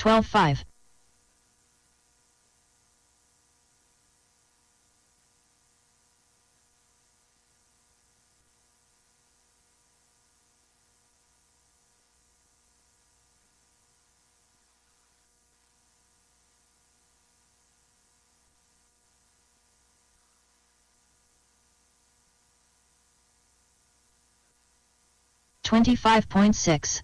12-5. 25.6.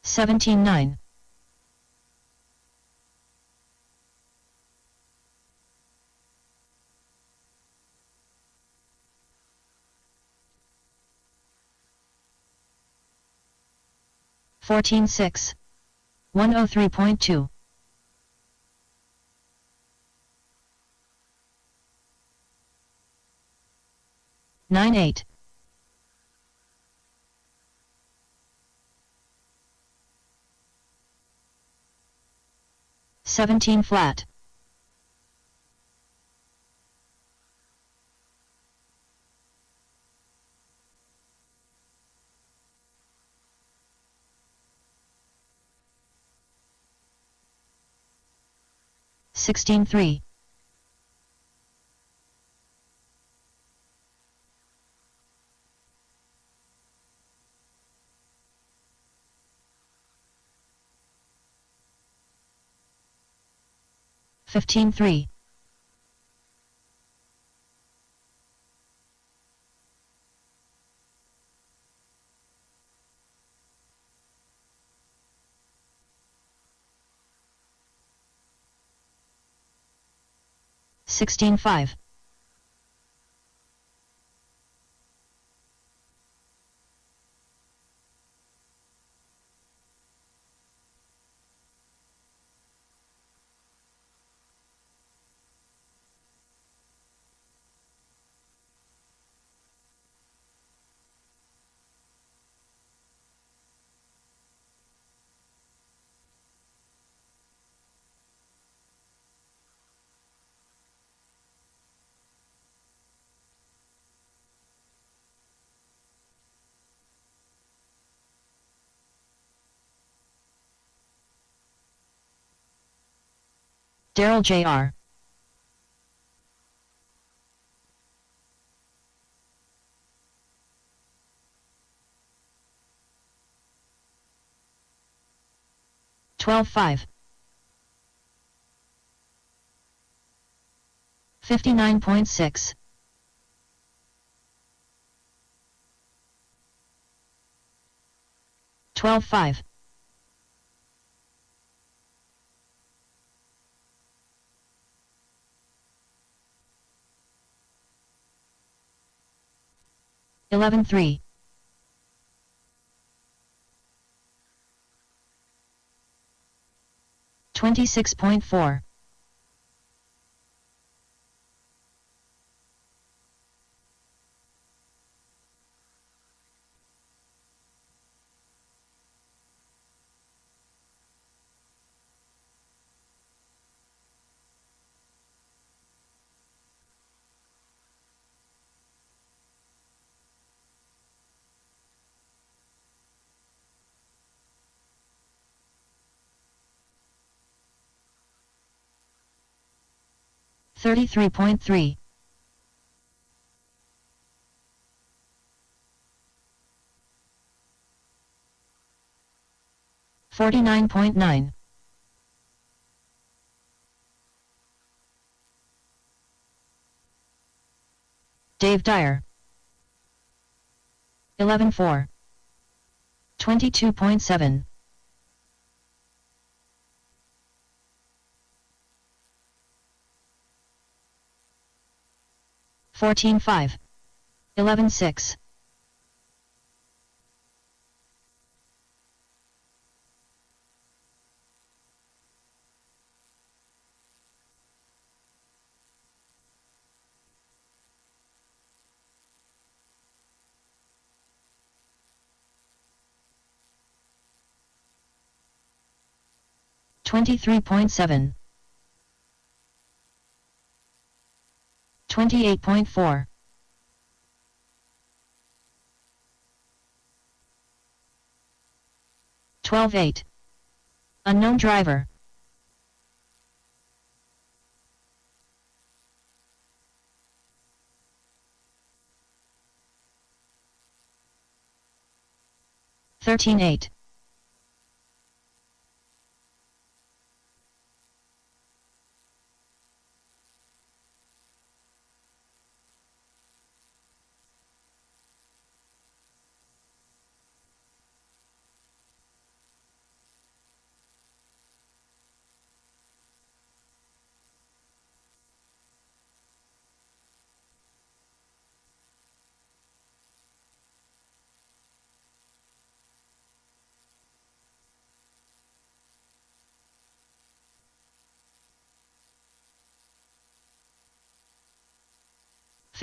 17-9. 14-6. 103.2. 9-8. 17 flat. 16-3. 15-3. 16-5. Daryl Jr. 12-5. 59.6. 12-5. 11-3. 26.4. 33.3. 49.9. Dave Dyer. 11-4. 22.7. 14-5. 11-6. 23.7, 28.4, 12.8, unknown driver, 13.8,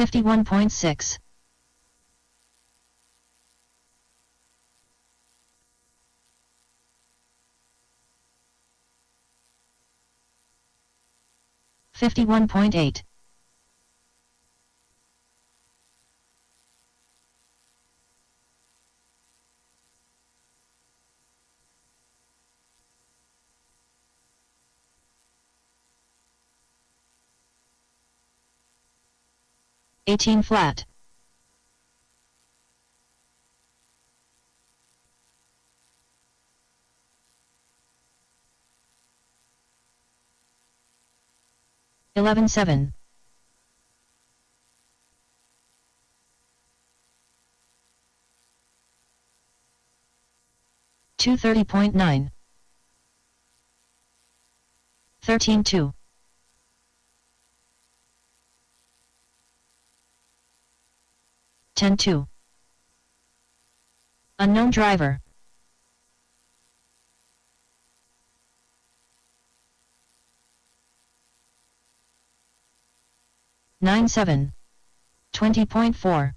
51.6, 51.8, 18 flat, 11.7, 230.9, 13.2, 10.2, unknown driver, 9.7, 20.4,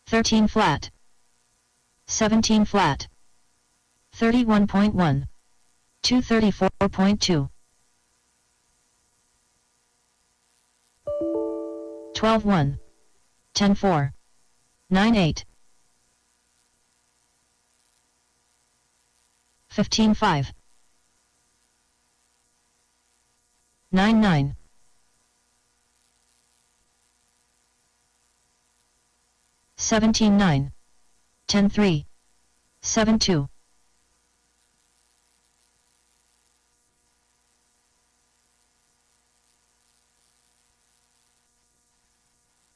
13 flat, 17 flat, 31.1, 234.2, 12.1, 10.4, 9.8, 15.5, 9.9, 17.9, 10.3, 7.2,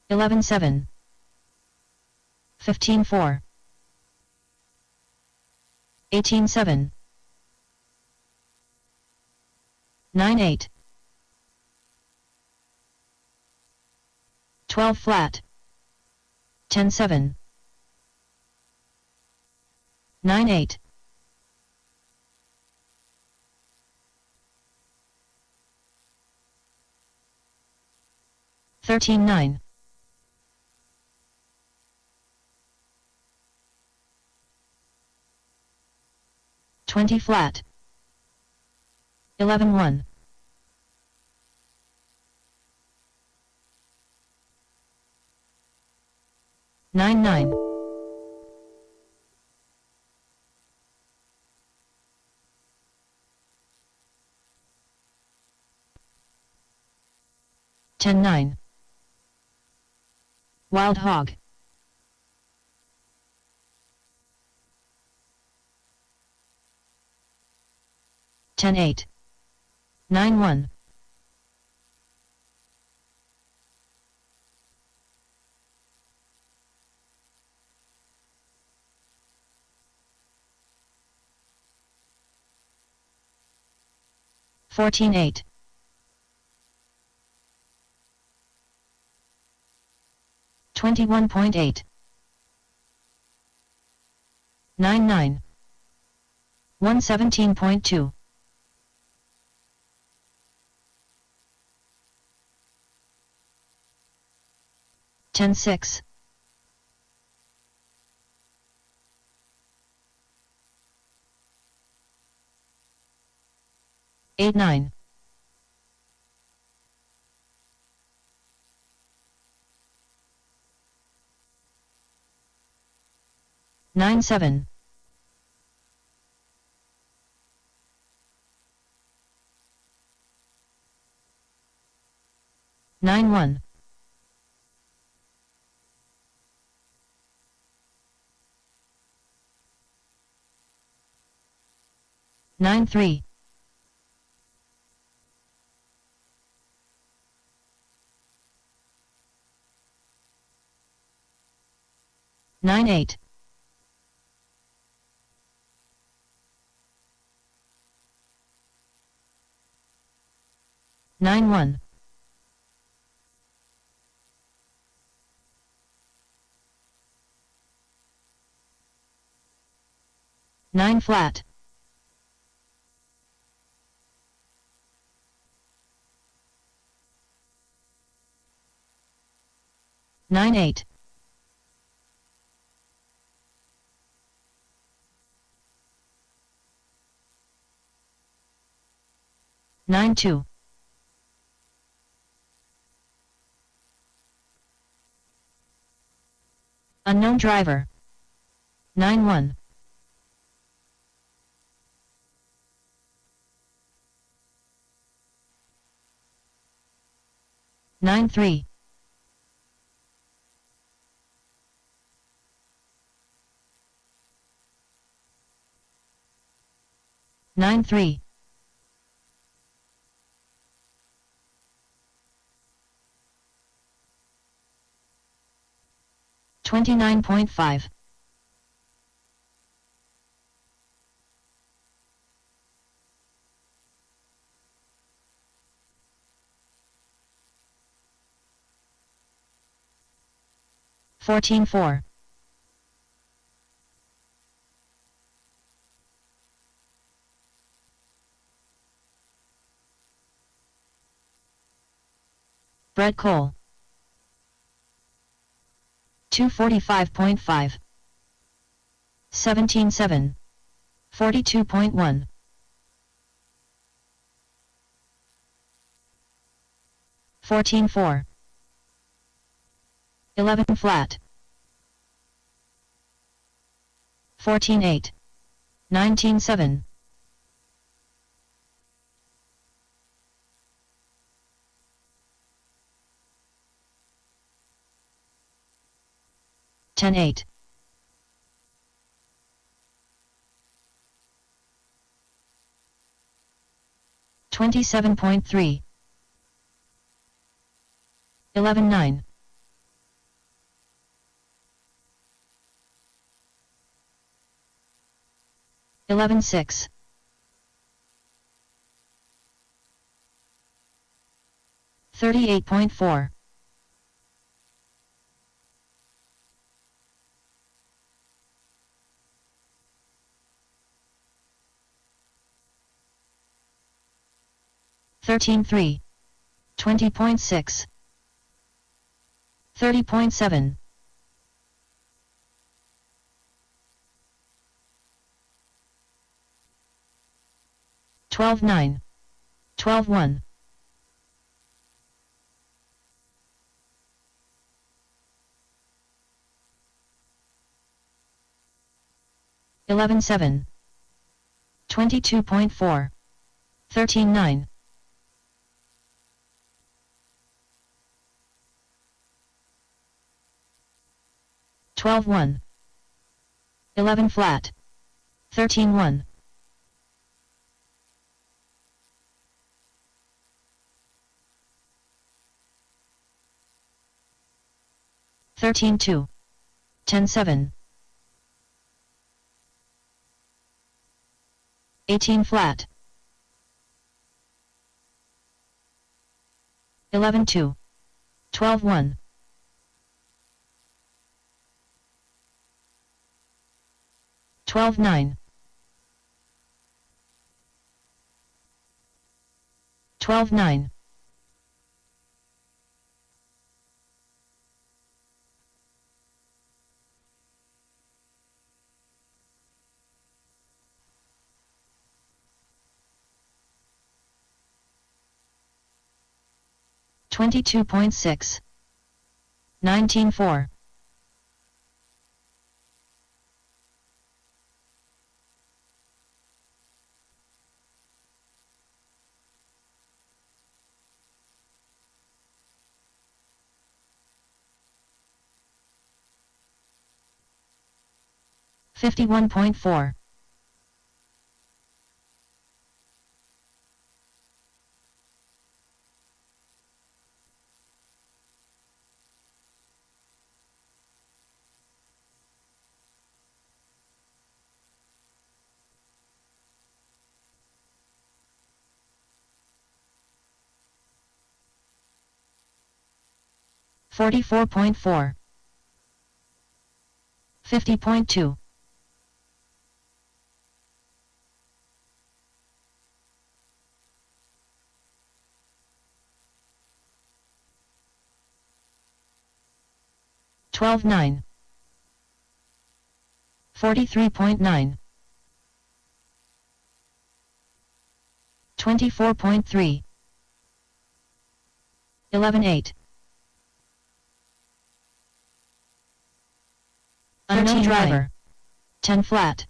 11.7, 15.4, 18.7, 9.8, 12 flat, 10.7, 9.8, 13.9, 20 flat, 11.1, 9.9, 10.9, wild hog, 10.8, 9.1, 14.8, 21.8, 9.9, 117.2, 10-6. 8-9. 9-7. 9-1. 9-3. 9-8. 9-1. 9 flat. 9-8. 9-2. 'Unknown driver'. 9-1. 9-3. 9-3. 29.5. 14-4. 'Bread Cole'. 245.5. 17-7. 42.1. 14-4. 11 flat. 14-8. 19-7. 10-8. 27.3. 11-9. 11-6. 38.4. 13-3. 20.6. 30.7. 12-9. 12-1. 11-7. 22.4. 13-9. 12-1. 11 flat. 13-1. 13-2. 10-7. 18 flat. 11-2. 12-1. 12-9. 12-9. 22.6. 19.4. 51.4. 44.4. 50.2. 12.9. 43.9. 24.3. 11.8. Unknown driver. 10 flat.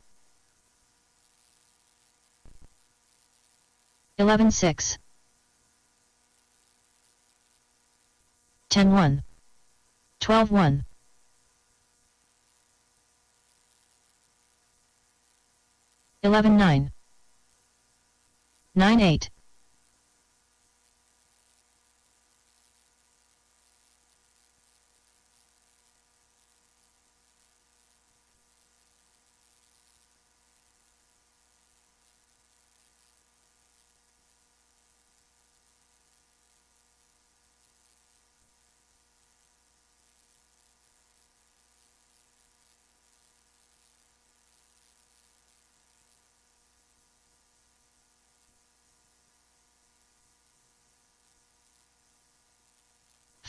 11.6. 10.1. 12.1. 11.9. 9.8.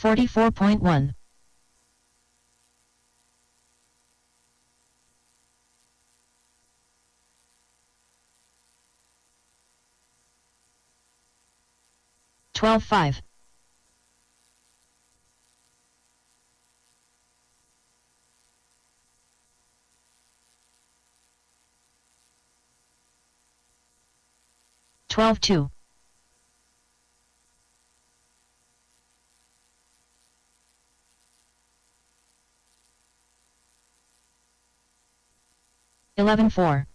44.1. 12.5. 12.2. 11.4.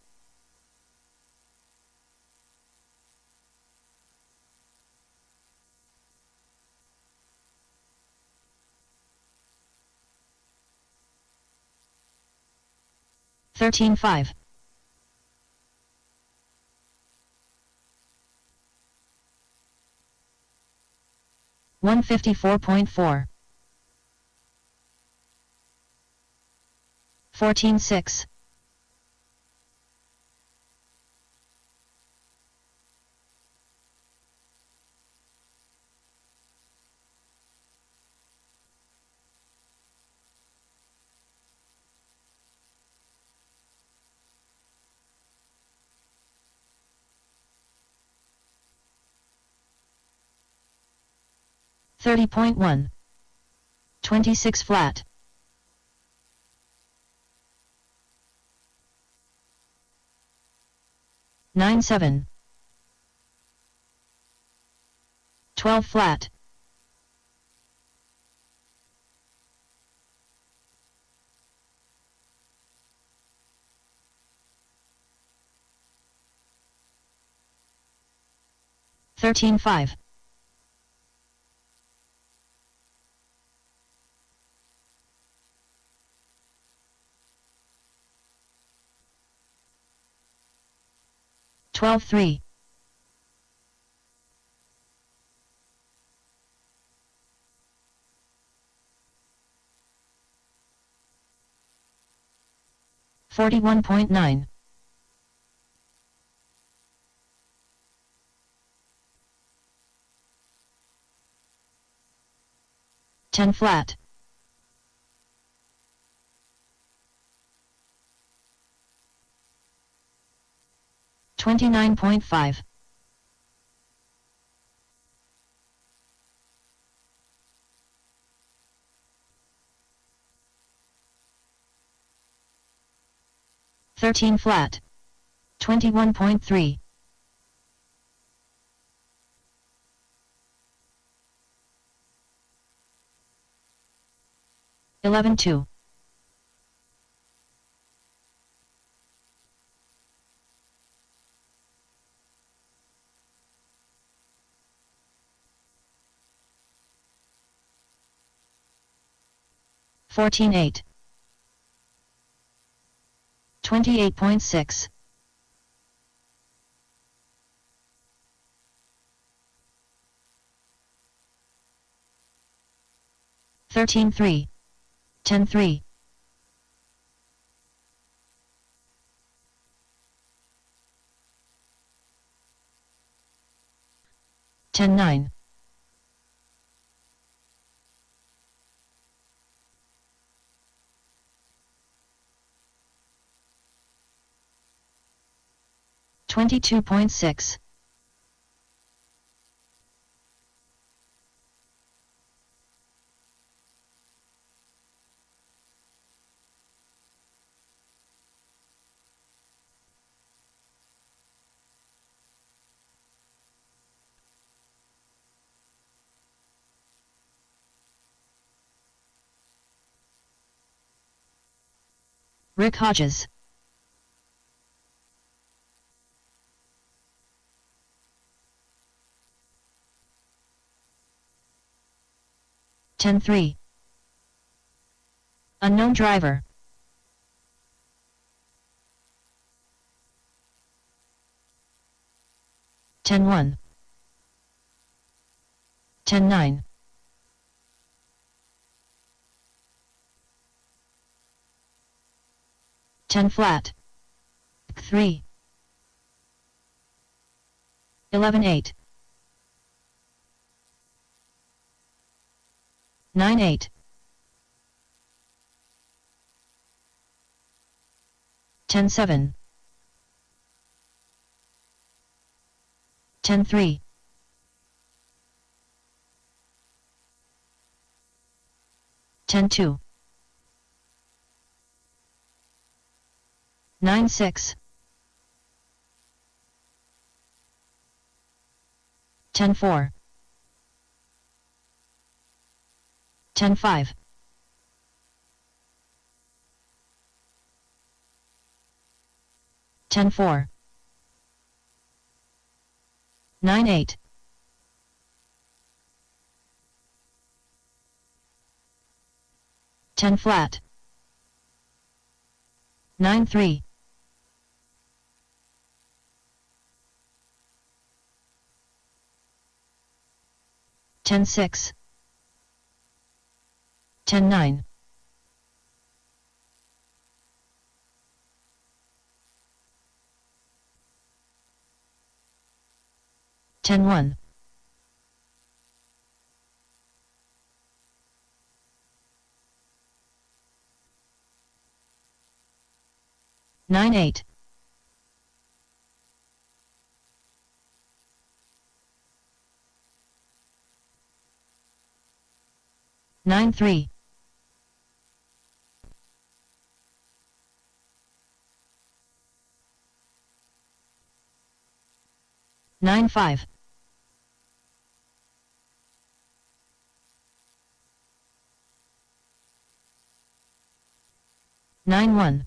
13.5. 154.4. 14.6. 30.1. 26 flat. 9.7. 12 flat. 13.5. 12.3. 41.9. 10 flat. 29.5. 13 flat. 21.3. 11-2. 14-8. 28.6. 13-3. 10-3. 10-9. 22.6. 'Rick Hodges. 10-3. Unknown driver. 10-1. 10-9. 10 flat. 3. 11-8. 9-8. 10-7. 10-3. 10-2. 9-6. 10-4. 10-5. 10-4. 9-8. 10 flat. 9-3. 10-6. 10-9. 10-1. 9-8. 9-3. 9-5. 9-1.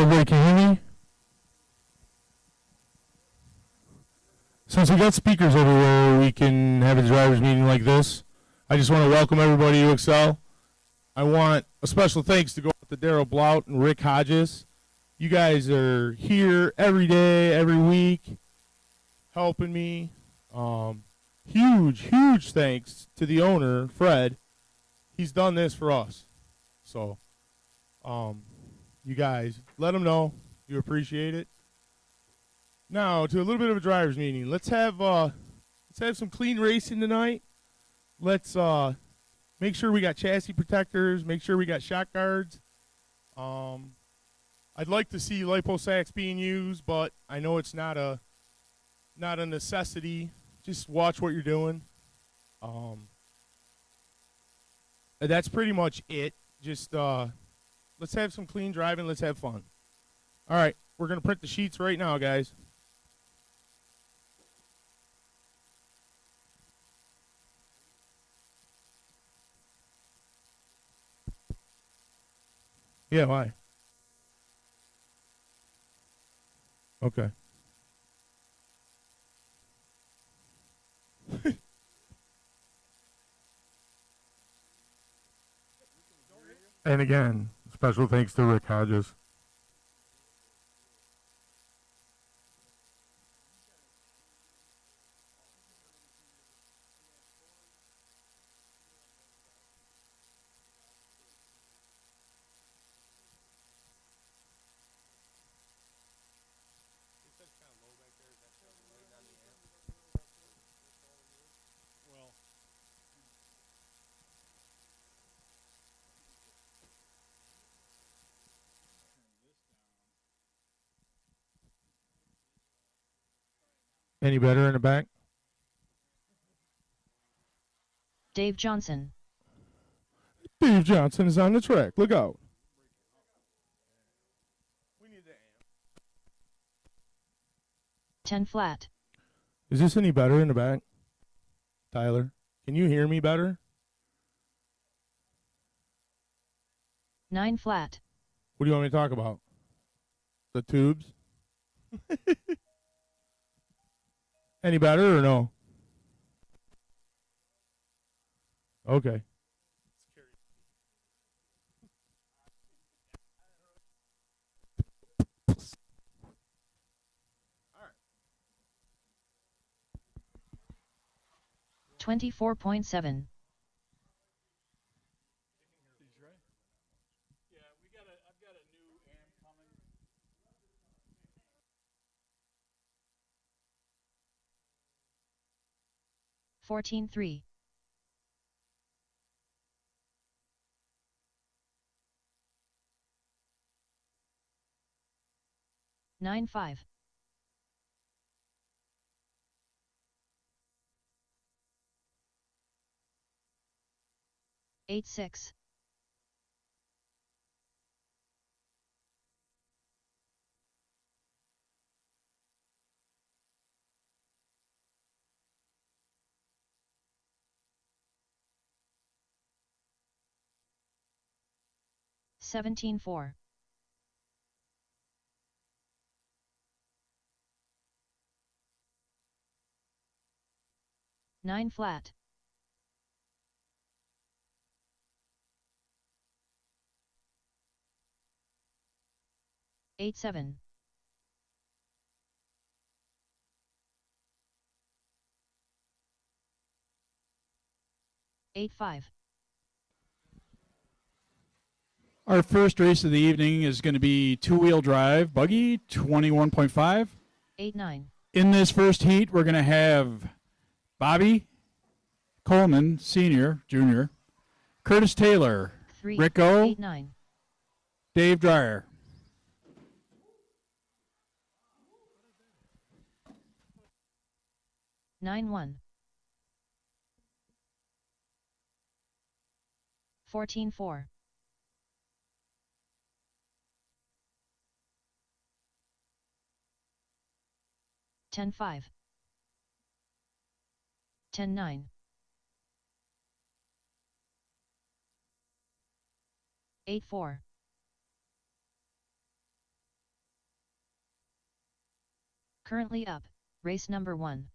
Everybody can hear me? Since we got speakers everywhere, we can have a driver's meeting like this. I just want to welcome everybody to Excel. I want a special thanks to go out to Daryl Blout and Rick Hodges. You guys are here every day, every week, helping me. Huge thanks to the owner, Fred. He's done this for us. So, you guys, let him know you appreciate it. Now, to a little bit of a driver's meeting. Let's have some clean racing tonight. Let's make sure we got chassis protectors, make sure we got shock guards. I'd like to see lipo sacks being used, but I know it's not a necessity. Just watch what you're doing. That's pretty much it. Just let's have some clean driving. Let's have fun. All right, we're going to print the sheets right now, guys. Yeah, why? Okay. And again, special thanks to Rick Hodges. Any better in the back? Dave Johnson. Dave Johnson is on the track. Look out. 10 flat. Is this any better in the back? Tyler, can you hear me better? 9 flat. What do you want me to talk about? The tubes? Any better or no? Okay. 24.7. I've got a new amp coming. 14.3. 9.5. 8.6. 17.4. 9 flat. 8.7. 8.5. Our first race of the evening is going to be two-wheel drive buggy, 21.5. 8.9. In this first heat, we're going to have Bobby Coleman, Sr., Jr., Curtis Taylor, 3. Rico, 8.9. Dave Dreyer. Nine 1. 14.4. 10.5. 10.9. 8.4. Currently up, race number 1.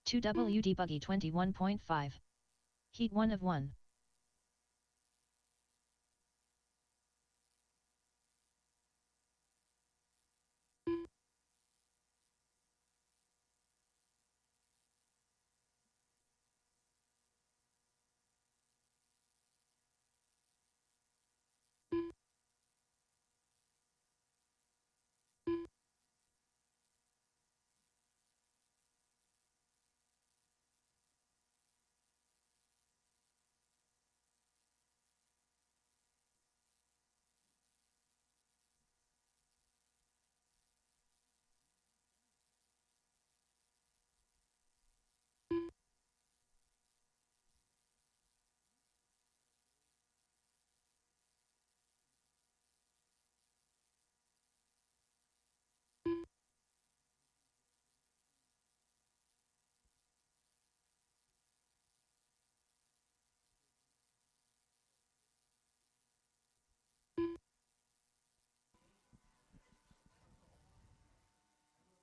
2WD Buggy 21.5. Heat 1 of 1.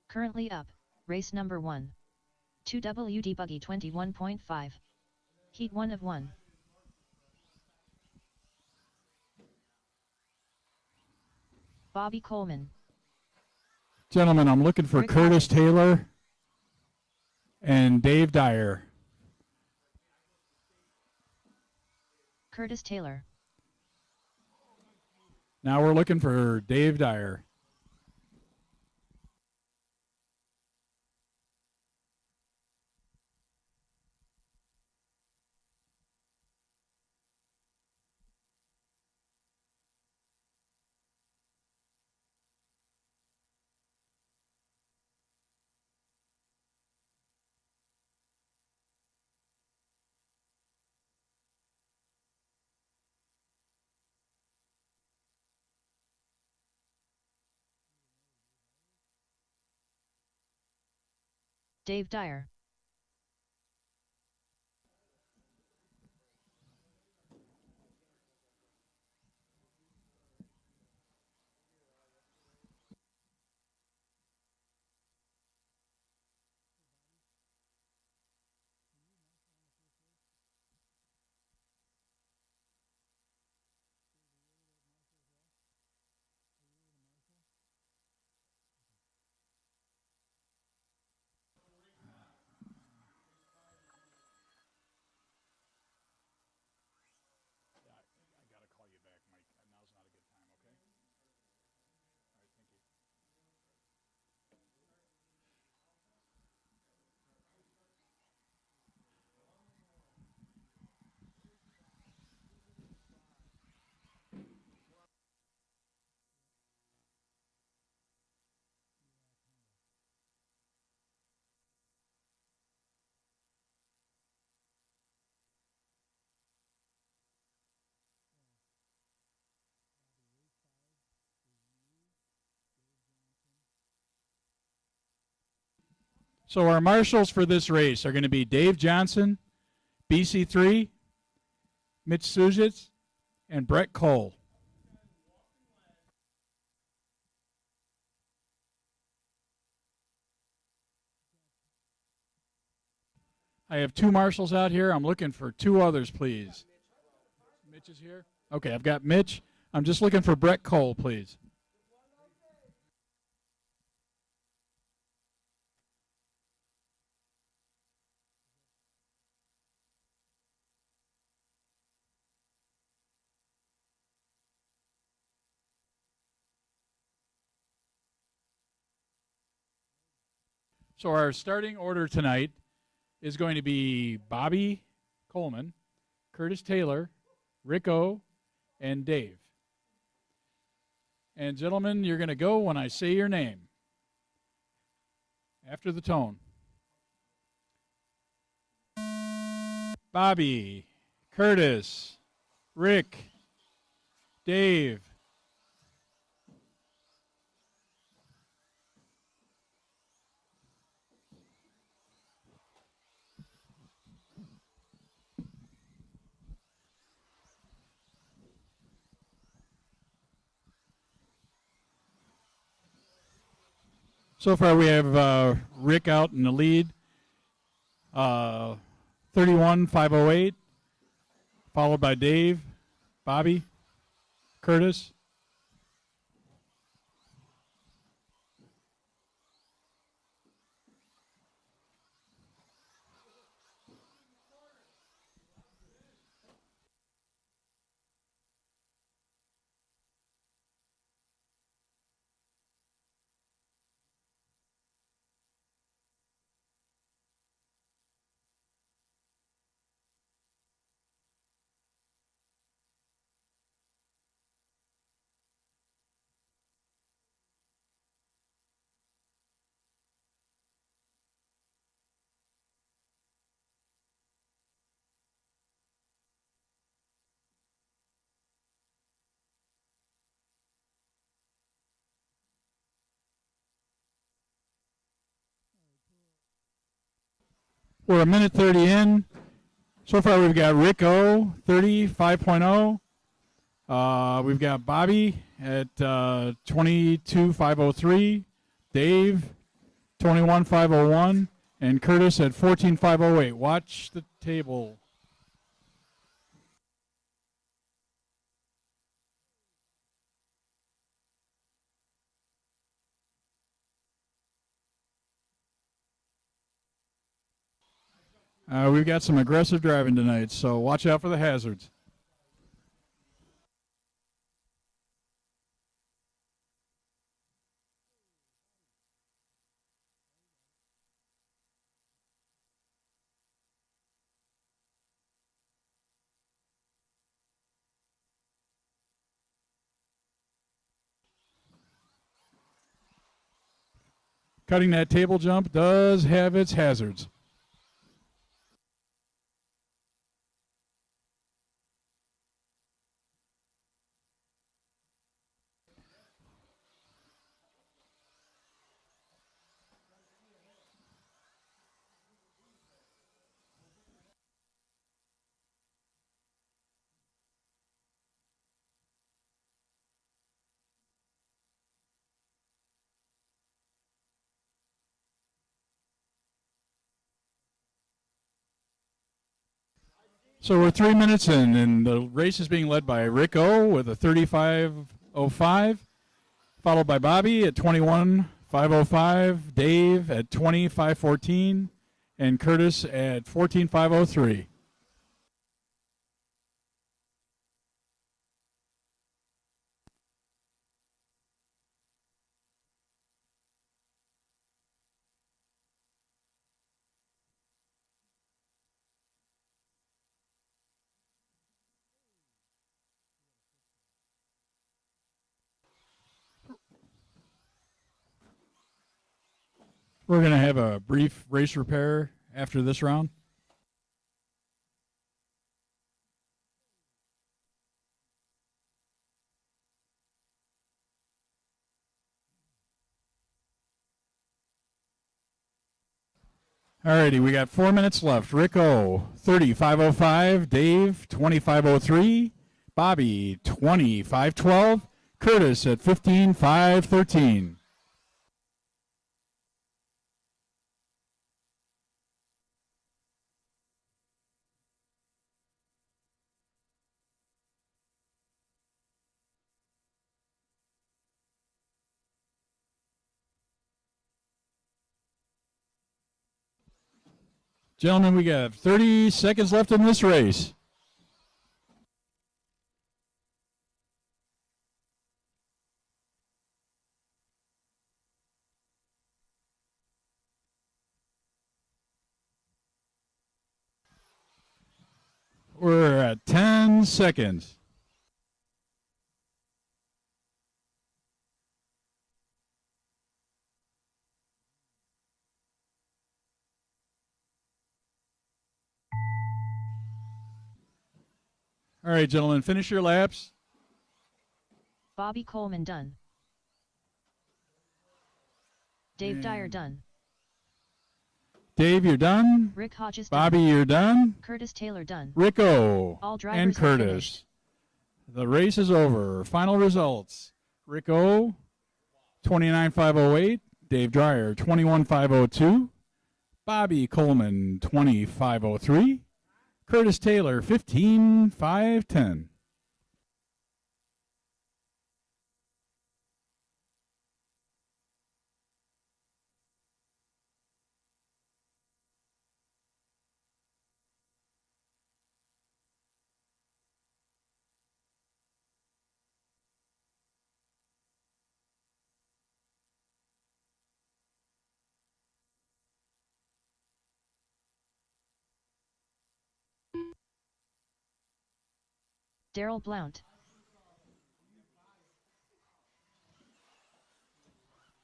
Currently up, race number 1. 2WD Buggy 21.5. Heat 1 of 1. Bobby Coleman. Gentlemen, I'm looking for Rick Curtis Allen. Taylor and Dave Dyer. Curtis Taylor. Now we're looking for Dave Dyer. Dave Dyer. So our marshals for this race are going to be Dave Johnson, BC3, Mitch Sujits, and Brett Cole. I have 2 marshals out here. I'm looking for 2 others, please. Mitch is here? Okay, I've got Mitch. I'm just looking for Brett Cole, please. So our starting order tonight is going to be Bobby Coleman, Curtis Taylor, Rick O, and Dave. And gentlemen, you're going to go when I say your name. After the tone. Bobby, Curtis, Rick, Dave. So far, we have Rick out in the lead, 31.508, followed by Dave, Bobby, Curtis. We're a minute 30 in. So far, we've got Rick O, 35.0. We've got Bobby at 22.503. Dave, 21.501. And Curtis at 14.508. Watch the table. We've got some aggressive driving tonight, so watch out for the hazards. Cutting that table jump does have its hazards. So we're 3 minutes in, and the race is being led by Rick O with a 35.05, followed by Bobby at 21.505, Dave at 20.514, and Curtis at 14.503. We're going to have a brief race repair after this round. Alrighty, we got 4 minutes left. Rick O, 30.505. Dave, 25.03. Bobby, 20.512. Curtis at 15.513. Gentlemen, we got 30 seconds left in this race. We're at 10 seconds. All right, gentlemen, finish your laps. Bobby Coleman done. Dave Dyer done. Dave, you're done. Rick Hodges Bobby, done. you're done. Curtis Taylor done. Rick O All drivers and have Curtis. finished. The race is over. Final results. Rick O, 29.508. Dave Dreyer 21,502. Bobby Coleman 20,503. Curtis Taylor 15,510. Daryl Blount.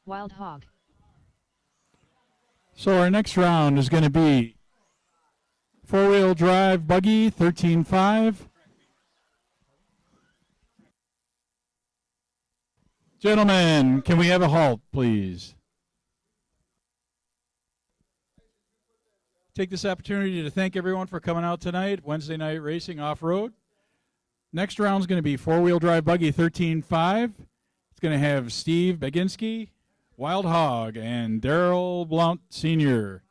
Wild Hog. So our next round is going to be four-wheel drive buggy 13.5. Gentlemen, can we have a halt, please? Take this opportunity to thank everyone for coming out tonight, Wednesday night racing off-road. Next round is going to be four-wheel drive buggy 13.5. It's going to have Steve Baginski, Wild Hog, and Daryl Blount Sr.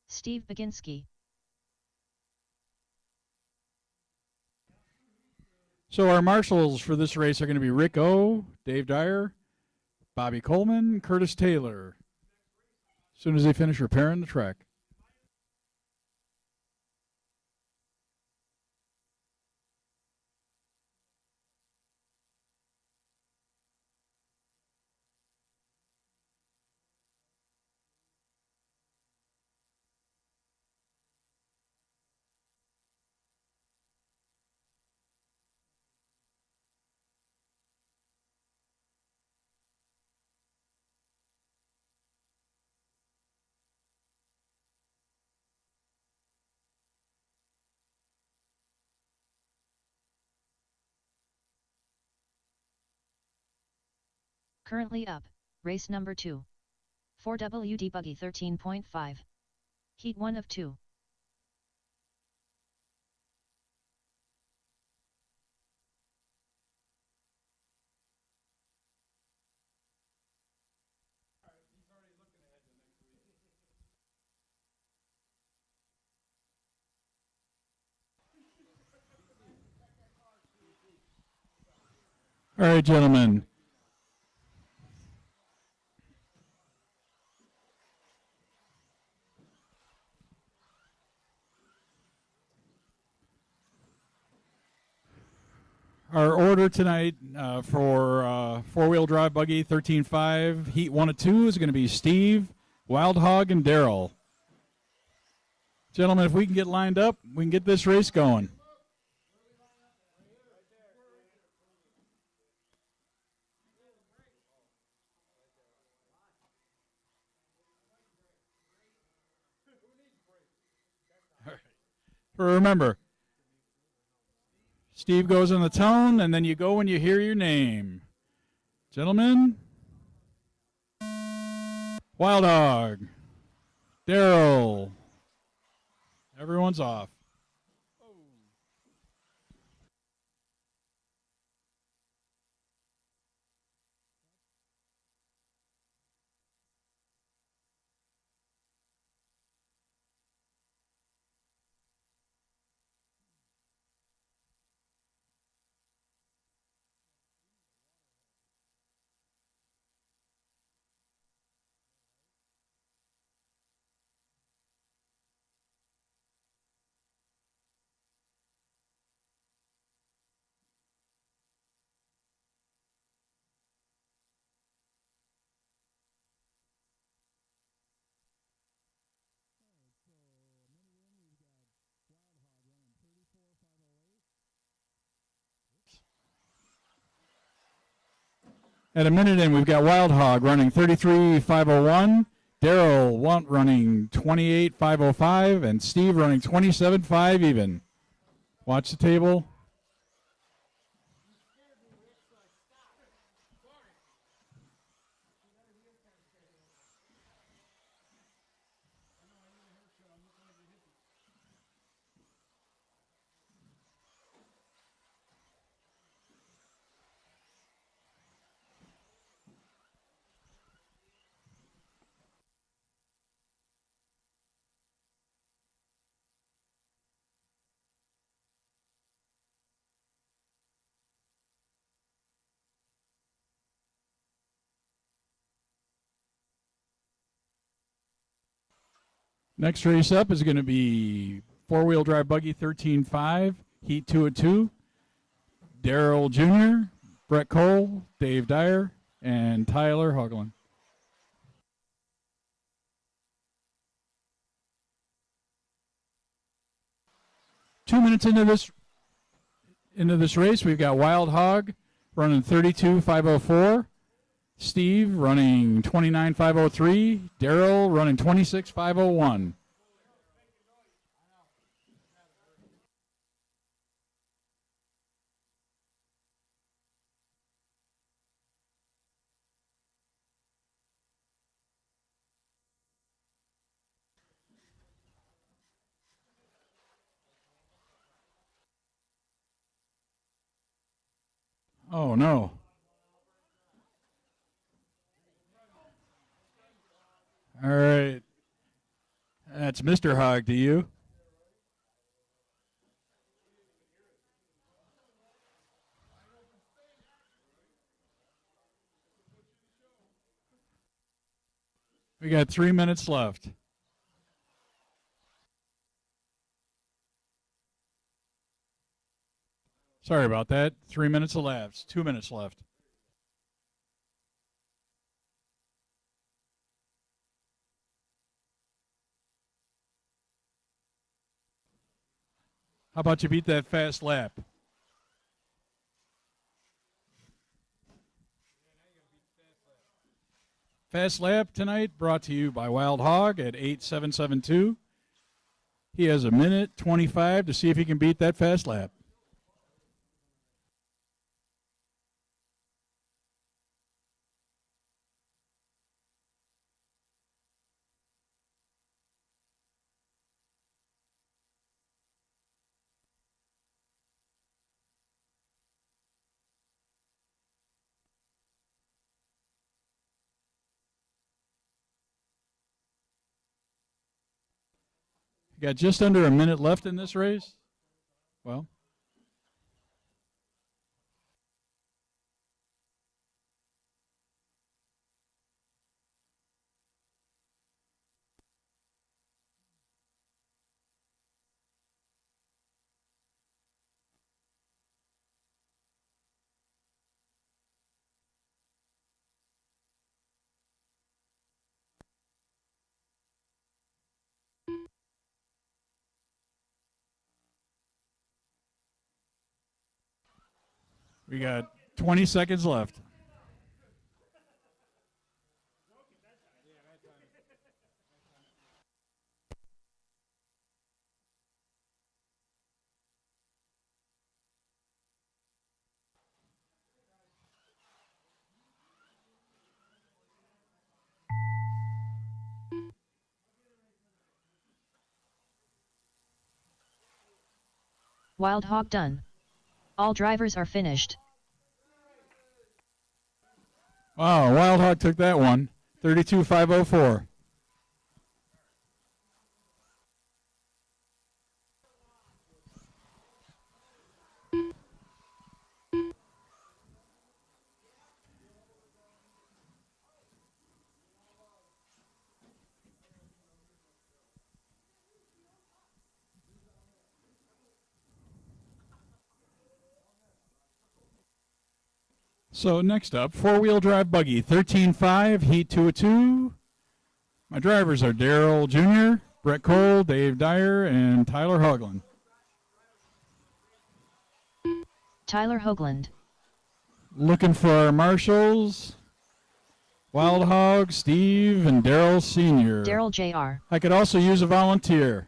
Steve Baginski. So our marshals for this race are going to be Rick O, Dave Dyer, Bobby Coleman, Curtis Taylor. As soon as they finish repairing the track. Currently up, race number 2. 4WD Buggy 13.5. Heat 1 of 2. All right, gentlemen. Our order tonight for four-wheel drive buggy 13.5, heat 1 of 2 is going to be Steve, Wild Hog, and Daryl. Gentlemen, if we can get lined up, we can get this race going. Remember, Steve goes on the tone, and then you go when you hear your name. Gentlemen, Wild Hog, Daryl, everyone's off. At a minute in, we've got Wild Hog running 33.501, Daryl Want running 28.505, and Steve running 27.5 even. Watch the table. Next race up is going to be four-wheel drive buggy 13.5, heat 2 of 2. Daryl Jr., Brett Cole, Dave Dyer, and Tyler Hoagland. Two minutes into this race, we've got Wild Hog running 32.504. Steve running 29.503. Daryl running 26.501. Oh, no. All right. That's Mr. Hogg to you. We got 3 minutes left. Sorry about that. 3 minutes elapsed. 2 minutes left. How about you beat that fast lap? Fast lap tonight brought to you by Wild Hog at 8.772. He has a minute 25 to see if he can beat that fast lap. Got just under a minute left in this race. Well, we got 20 seconds left. Wild Hog done. All drivers are finished. Wow, Wild Hog took that one. 32.504. So next up, four-wheel drive buggy, 13.5, heat 2 of 2. My drivers are Daryl Jr., Brett Cole, Dave Dyer, and Tyler Hoagland. Tyler Hoagland. Looking for our marshals, Wild Hog, Steve, and Daryl Sr. Daryl Jr. I could also use a volunteer.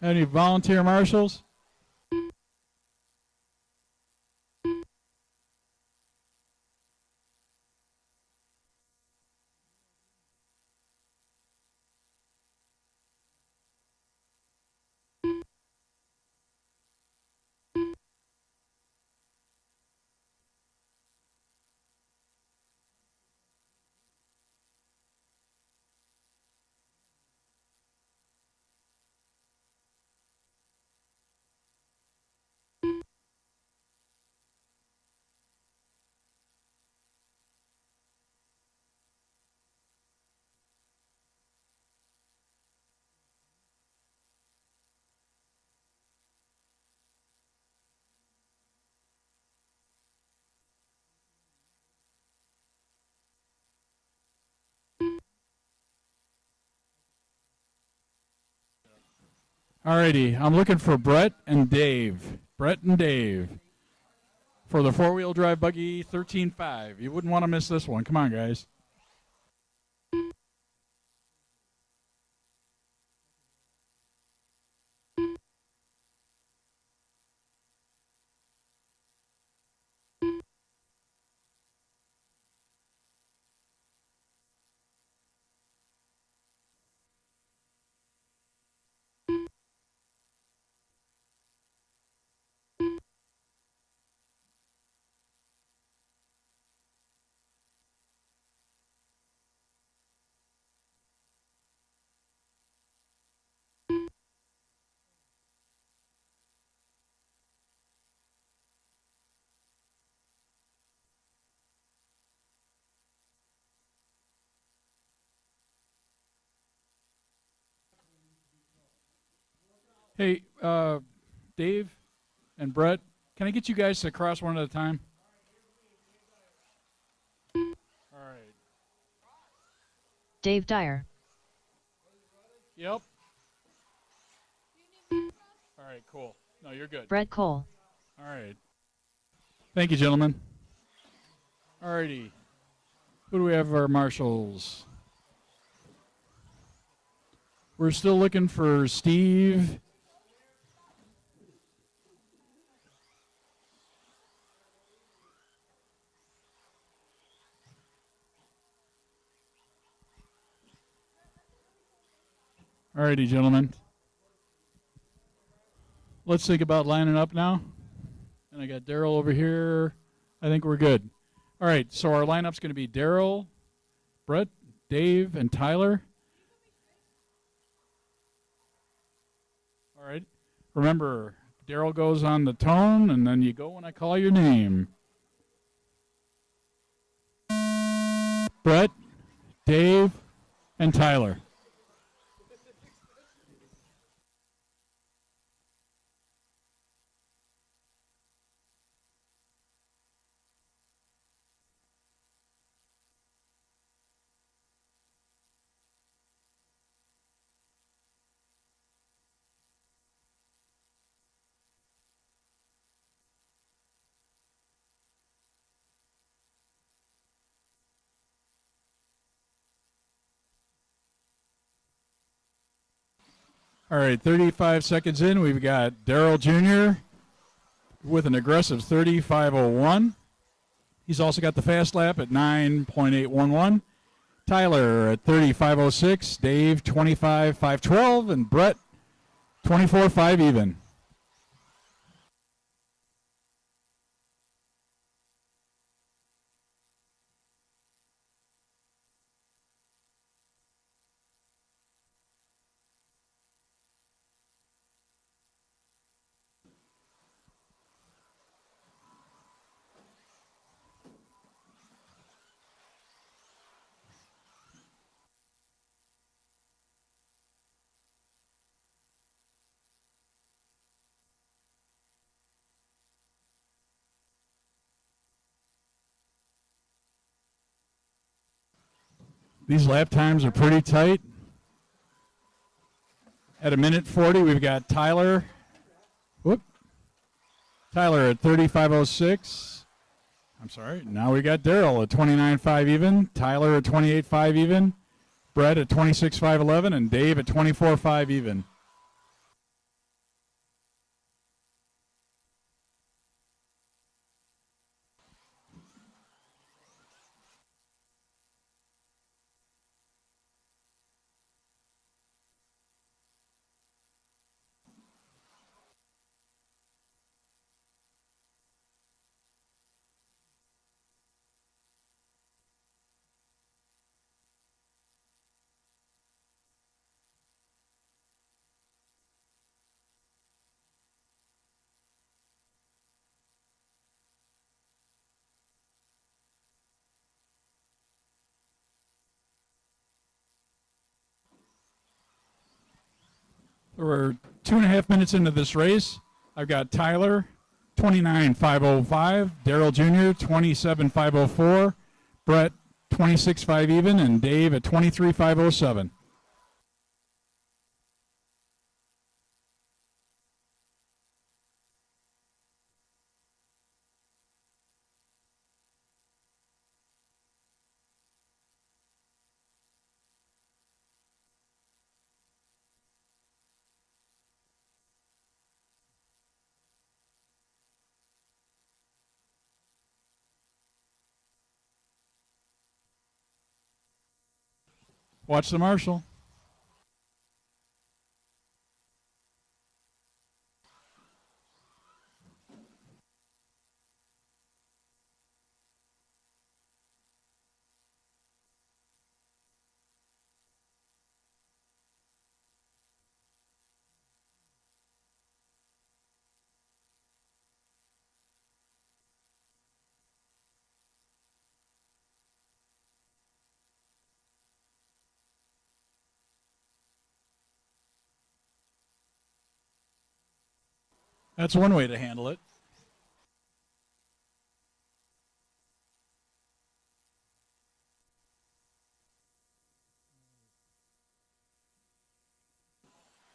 Any volunteer marshals? Alrighty, I'm looking for Brett and Dave. Brett and Dave for the four-wheel drive buggy 13.5. You wouldn't want to miss this one. Come on, guys. Hey, Dave and Brett, can I get you guys to cross one at a time? All right. Dave Dyer, Yep. All right, cool. No, you're good. Brett Cole, All right. Thank you, gentlemen. All righty. Who do we have our marshals? We're still looking for Steve. All righty, gentlemen. Let's think about lining up now. And I got Daryl over here. I think we're good. All right, so our lineup's going to be Daryl, Brett, Dave, and Tyler. All right. Remember, Daryl goes on the tone, and then you go when I call your name. Brett, Dave, and Tyler. All right, 35 seconds in, we've got Daryl Jr. with an aggressive 35.01. He's also got the fast lap at 9.811. Tyler at 35.06. Dave 25.512. And Brett 24.5 even. These lap times are pretty tight. At a minute 40, we've got Tyler. Tyler at 35.06. I'm sorry. Now we got Daryl at 29.5 even. Tyler at 28.5 even. Brett at 26.511. And Dave at 24.5 even. We're 2.5 minutes into this race. I've got Tyler, 29.505, Daryl Jr., 27.504, Brett, 26.5 even, and Dave at 23.507. Watch the marshal. That's one way to handle it.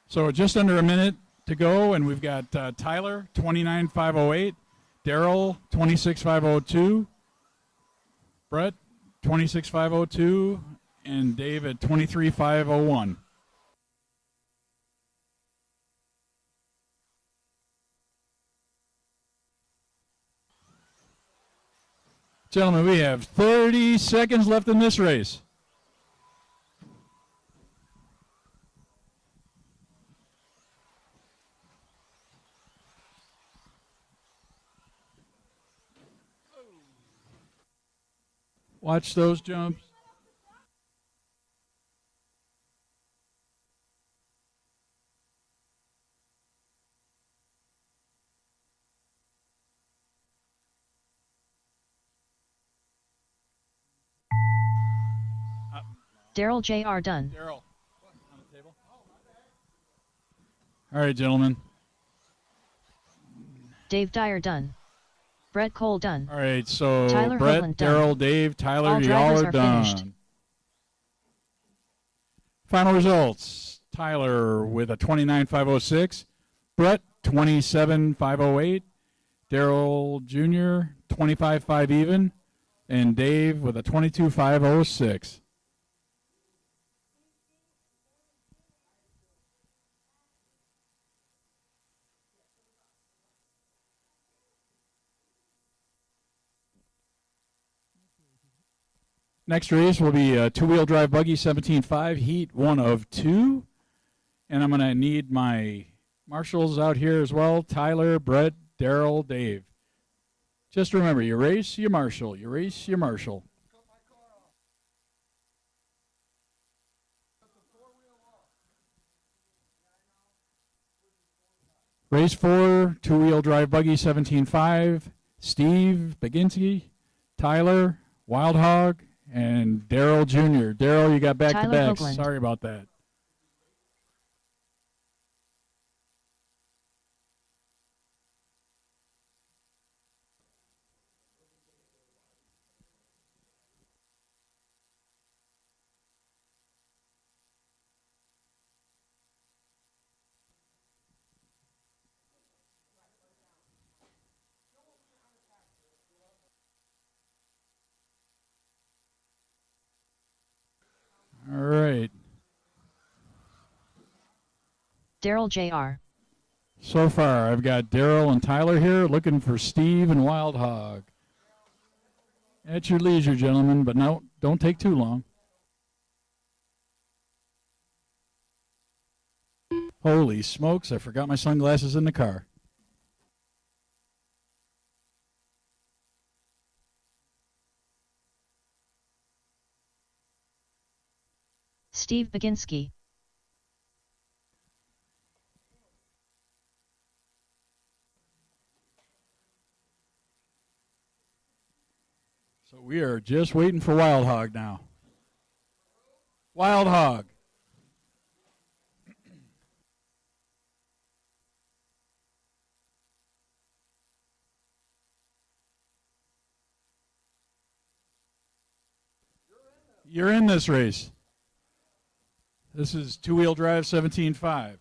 So just under a minute to go, and we've got Tyler, 29,508, Daryl, 26,502, Brett, 26,502, and Dave at 23,501. Gentlemen, we have 30 seconds left in this race. Watch those jumps. Daryl J.R. done. Daryl, on the table. All right, gentlemen. Dave Dyer done. Brett Cole done. All right, so Tyler Brett, Hoagland done. Daryl, Dave, Tyler, All you all drivers are are done. finished. Final results. Tyler with a 29,506. Brett, 27,508. Daryl Jr., 25,5 even. And Dave with a 22,506. Next race will be a two-wheel drive buggy 17.5, heat 1 of 2. And I'm going to need my marshals out here as well. Tyler, Brett, Daryl, Dave. Just remember, you race, you marshal. You race, you marshal. Race 4, two-wheel drive buggy 17.5. Steve Baginski, Tyler, Wild Hog, and Daryl Jr. Daryl, you got back-to-back. Sorry about that. All right. Daryl J.R. So far, I've got Daryl and Tyler here looking for Steve and Wild Hog. At your leisure, gentlemen, but no, don't take too long. Holy smokes, I forgot my sunglasses in the car. Steve Baginski. So we are just waiting for Wild Hog now. Wild Hog. You're in this race. This is two-wheel drive 17.5.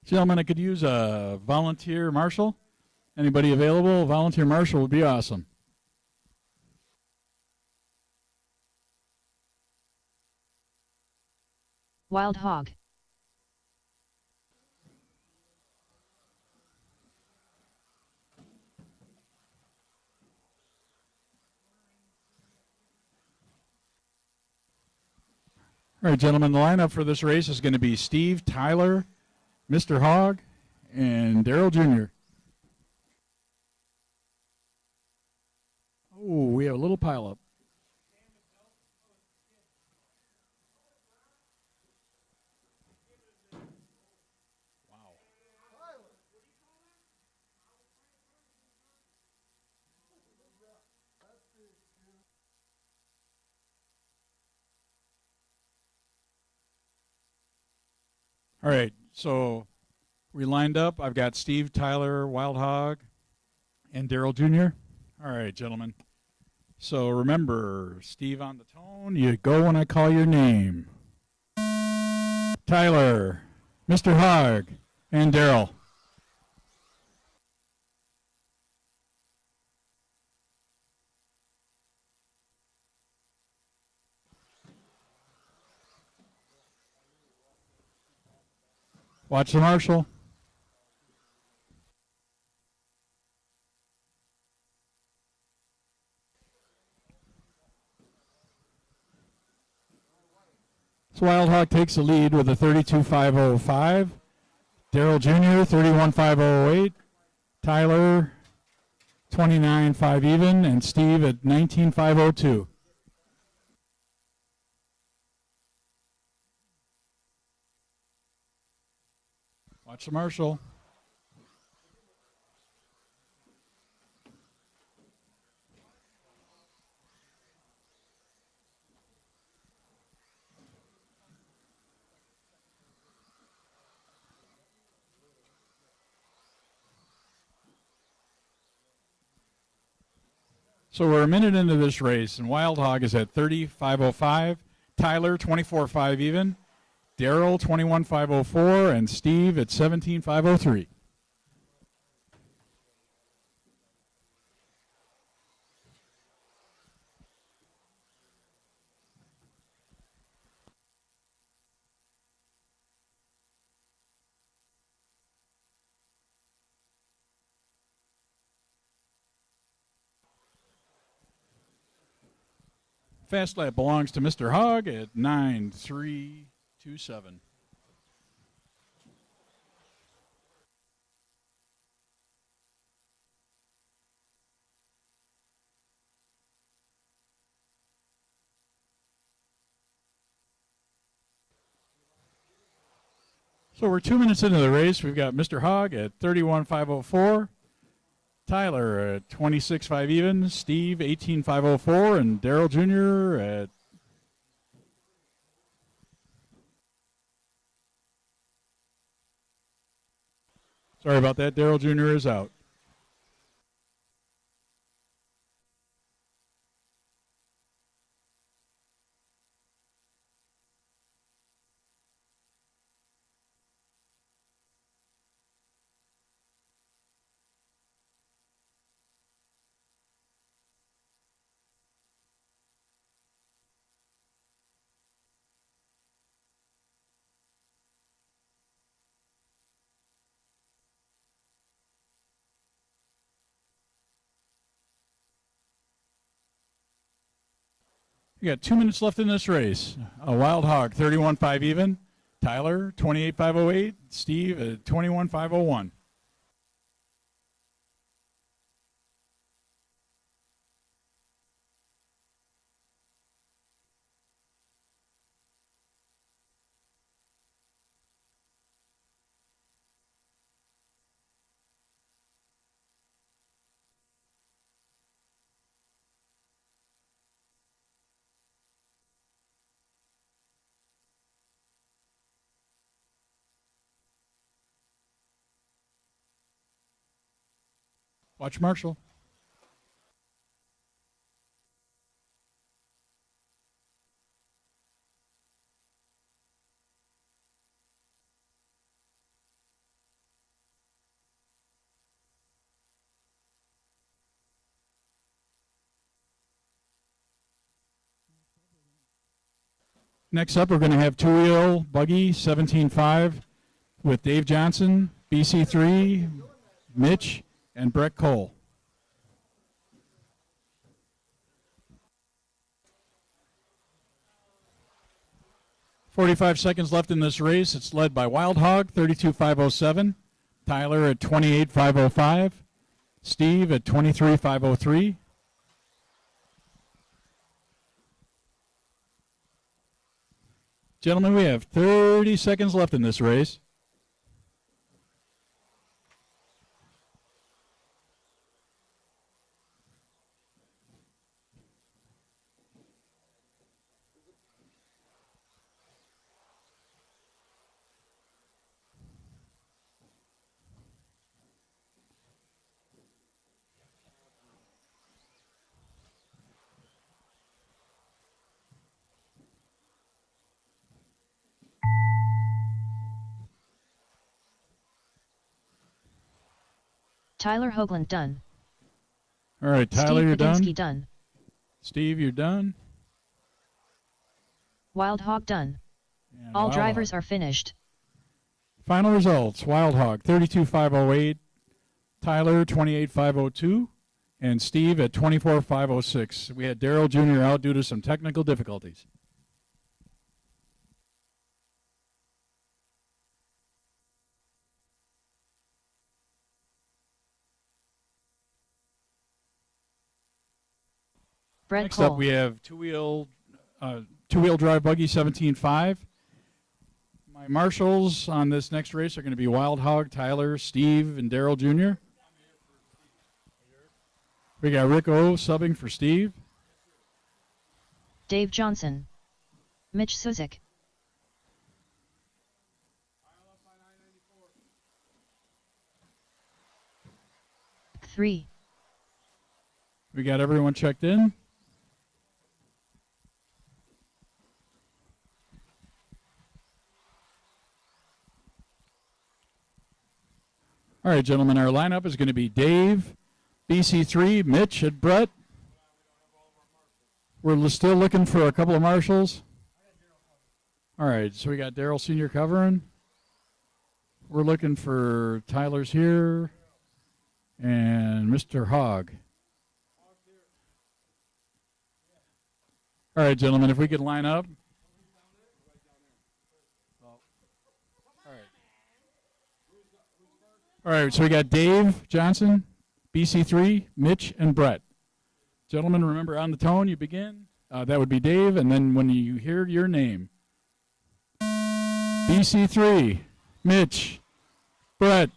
Gentlemen, I could use a volunteer marshal. Anybody available? Volunteer marshal would be awesome. Wild Hog. All right, gentlemen, the lineup for this race is going to be Steve, Tyler, Mr. Hogg, and Daryl Jr. Oh, we have a little pileup. All right, so we lined up. I've got Steve, Tyler, Wild Hog, and Daryl Jr. All right, gentlemen. So remember, Steve on the tone, you go when I call your name. Tyler, Mr. Hogg, and Daryl. Watch the marshal. So Wild Hog takes the lead with a 32.505. Daryl Jr., 31.508. Tyler, 29.5 even. And Steve at 19.502. Watch the marshal. So we're a minute into this race, and Wild Hog is at 30.505. Tyler, 24.5 even. Daryl, 21.504. And Steve at 17.503. Fast lap belongs to Mr. Hogg at 9.327. So we're 2 minutes into the race. We've got Mr. Hogg at 31.504. Tyler at 26.5 even, Steve 18.504, and Daryl Jr. at sorry about that. Daryl Jr. is out. We got 2 minutes left in this race. A Wild Hog, 31.5 even. Tyler, 28.508. Steve at 21.501. Watch Marshall. Next up, we're going to have two-wheel buggy 17.5 with Dave Johnson, BC3, Mitch, and Brett Cole. "45 seconds left in this race. It's led by Wild Hog, 32.507. Tyler at 28.505. Steve at 23.503. Gentlemen, we have 30 seconds left in this race. Tyler Hoagland done. All right, Tyler, Steve you're Badinsky done. done. Steve, you're done. Wild Hog done. And All Wild drivers Hog. are finished. Final results: Wild Hog 32.508, Tyler 28.502, and Steve at 24.506. We had Daryl Jr. out due to some technical difficulties. Brett Next Cole. up, we have two-wheel drive buggy 17.5. My marshals on this next race are going to be Wild Hog, Tyler, Steve, and Daryl Jr. We got Rick O subbing for Steve. Dave Johnson. Mitch Suzik. Three. We got everyone checked in. All right, gentlemen, our lineup is going to be Dave, BC3, Mitch, and Brett. We're still looking for a couple of marshals. All right, so we got Daryl Sr. covering. We're looking for Tyler's here and Mr. Hogg. All right, gentlemen, if we could line up. All right, so we got Dave Johnson, BC3, Mitch, and Brett. Gentlemen, remember on the tone, you begin. That would be Dave, and then when you hear your name. BC3, Mitch, Brett.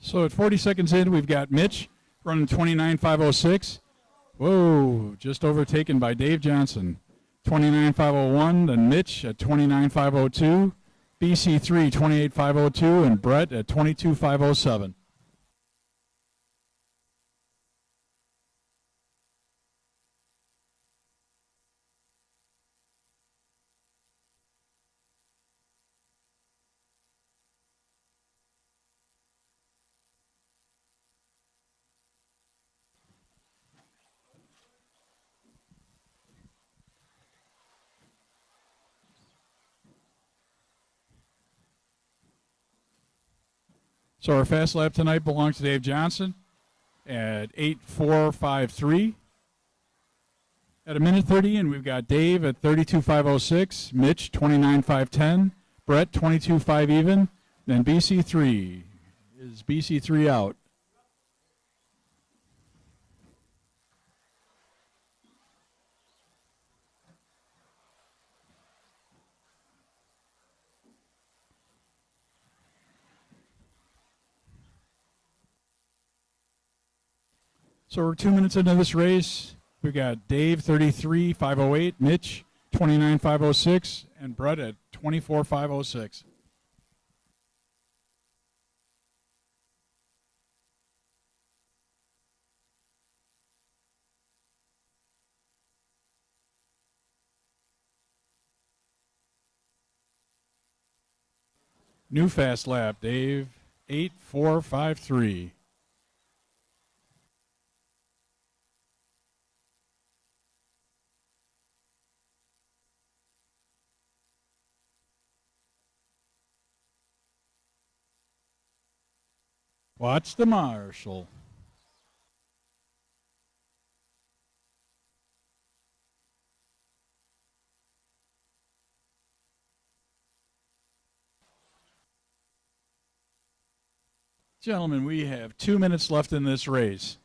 So at 40 seconds in, we've got Mitch running 29.506. Whoa, just overtaken by Dave Johnson. 29.501, then Mitch at 29.502, BC3 28.502, and Brett at 22.507. So our fast lap tonight belongs to Dave Johnson at 8.453. At a minute 30, and we've got Dave at 32.506, Mitch 29.510, Brett 22.5 even, then BC3. Is BC3 out? So we're 2 minutes into this race. We got Dave 33.508, Mitch 29.506, and Brett at 24.506. New fast lap, Dave 8.453. Watch the marshal. Gentlemen, we have 2 minutes left in this race.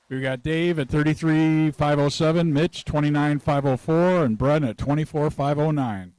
We got Dave at 33.507, Mitch 29.504, and Brett at 24.509.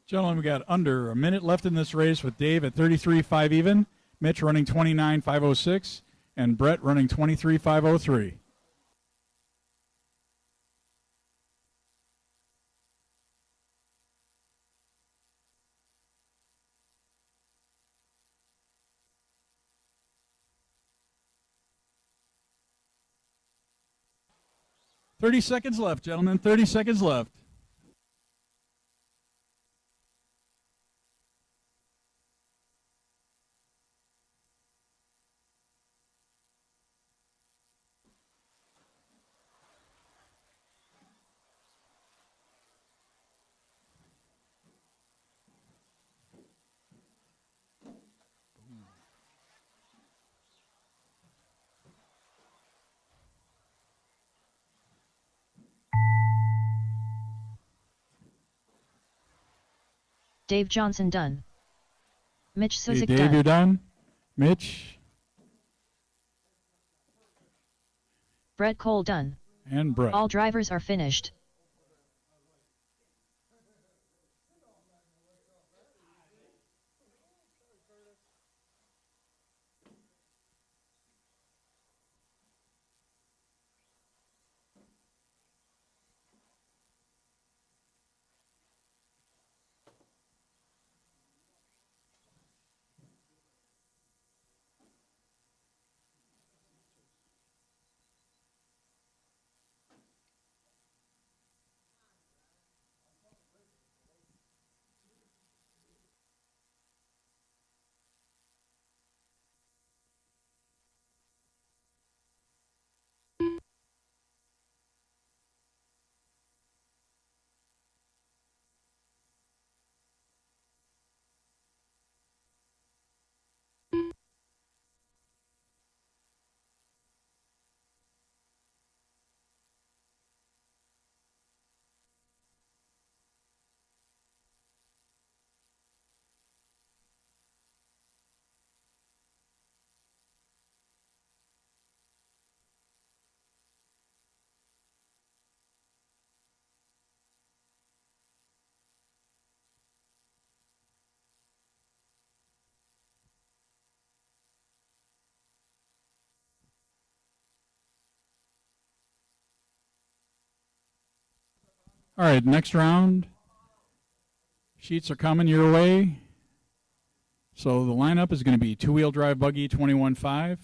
Gentlemen, we got under a minute left in this race with Dave at 33.5 even, Mitch running 29.506, and Brett running 23.503. "30 seconds left, gentlemen. 30 seconds left." Dave Johnson done. Mitch Okay, Suzik Dave, done. you're done. Mitch Brett Cole done. and Brett. All drivers are finished. All right, next round. Sheets are coming your way. So the lineup is going to be two-wheel drive buggy 21.5,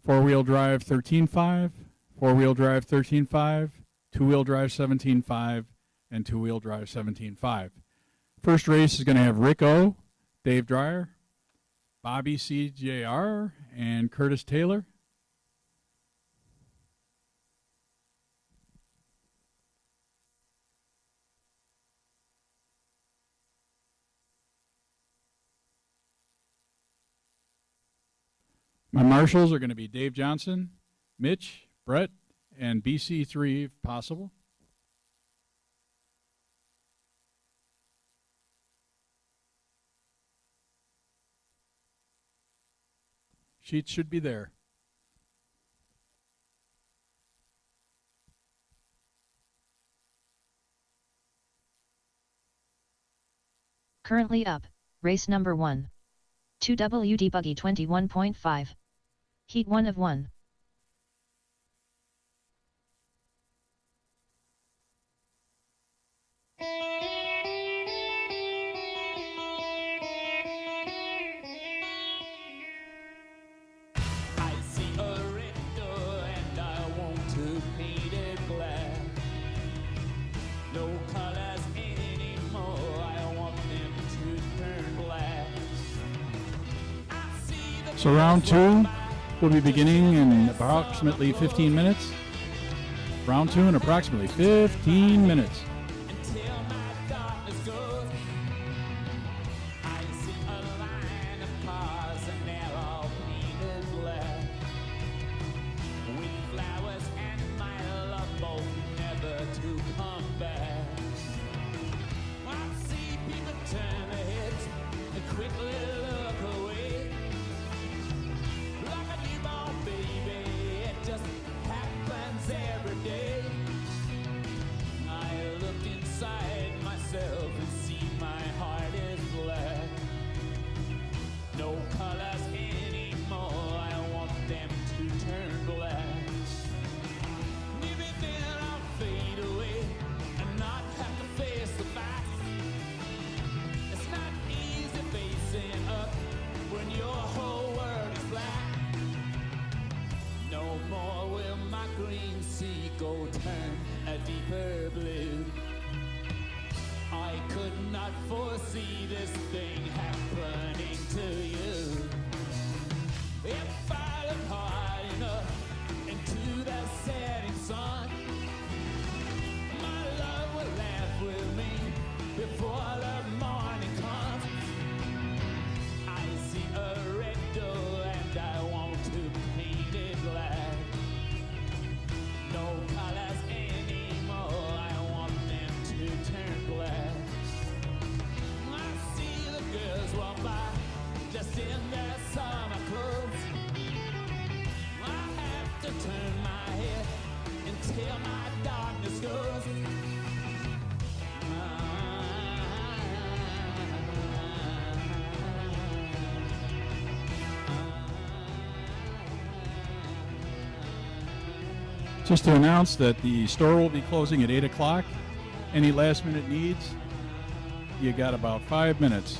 four-wheel drive 13.5, four-wheel drive 13.5, two-wheel drive 17.5, and two-wheel drive 17.5. First race is going to have Rick O, Dave Dreyer, Bobby CJR, and Curtis Taylor. My marshals are going to be Dave Johnson, Mitch, Brett, and BC3 if possible. Sheets should be there. Currently up, race number 1. 2WD Buggy 21.5. Heat 1 of 1. I see a red door and I want to paint it black. No colors anymore, I want them to turn black. I see the So round 2 will be beginning in approximately 15 minutes. Round 2 in approximately 15 minutes. until my darkness goes. I see a line of cars and they're all painted black. With flowers and my love both never to come back. I see people turn their heads and quickly look away. Like a newborn baby, it just happens every day. I look inside myself and see my heart is black. No colors anymore, I want them to turn black. Maybe then I'll fade away and not have to face the facts. It's not easy facing up when your whole world is black. No more will my green sea go turn a deeper blue. I could not foresee this thing happening to you. If I look hard enough into the setting sun, my love will laugh with me before the morning comes. I see a red door and I want to paint it black. No colors anymore, I want them to turn black. I see the girls walk by just in their summer clothes. I have to turn my head until my darkness goes. Just to announce that the store will be closing at 8 o'clock. Any last minute needs, you got about 5 minutes.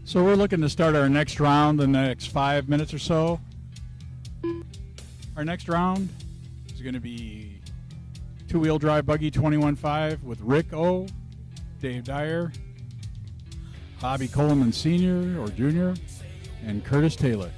So we're looking to start our next round in the next 5 minutes or so. Our next round is going to be two-wheel drive buggy 21.5 with Rick O, Dave Dyer, Bobby Coleman Sr. or Jr., and Curtis Taylor.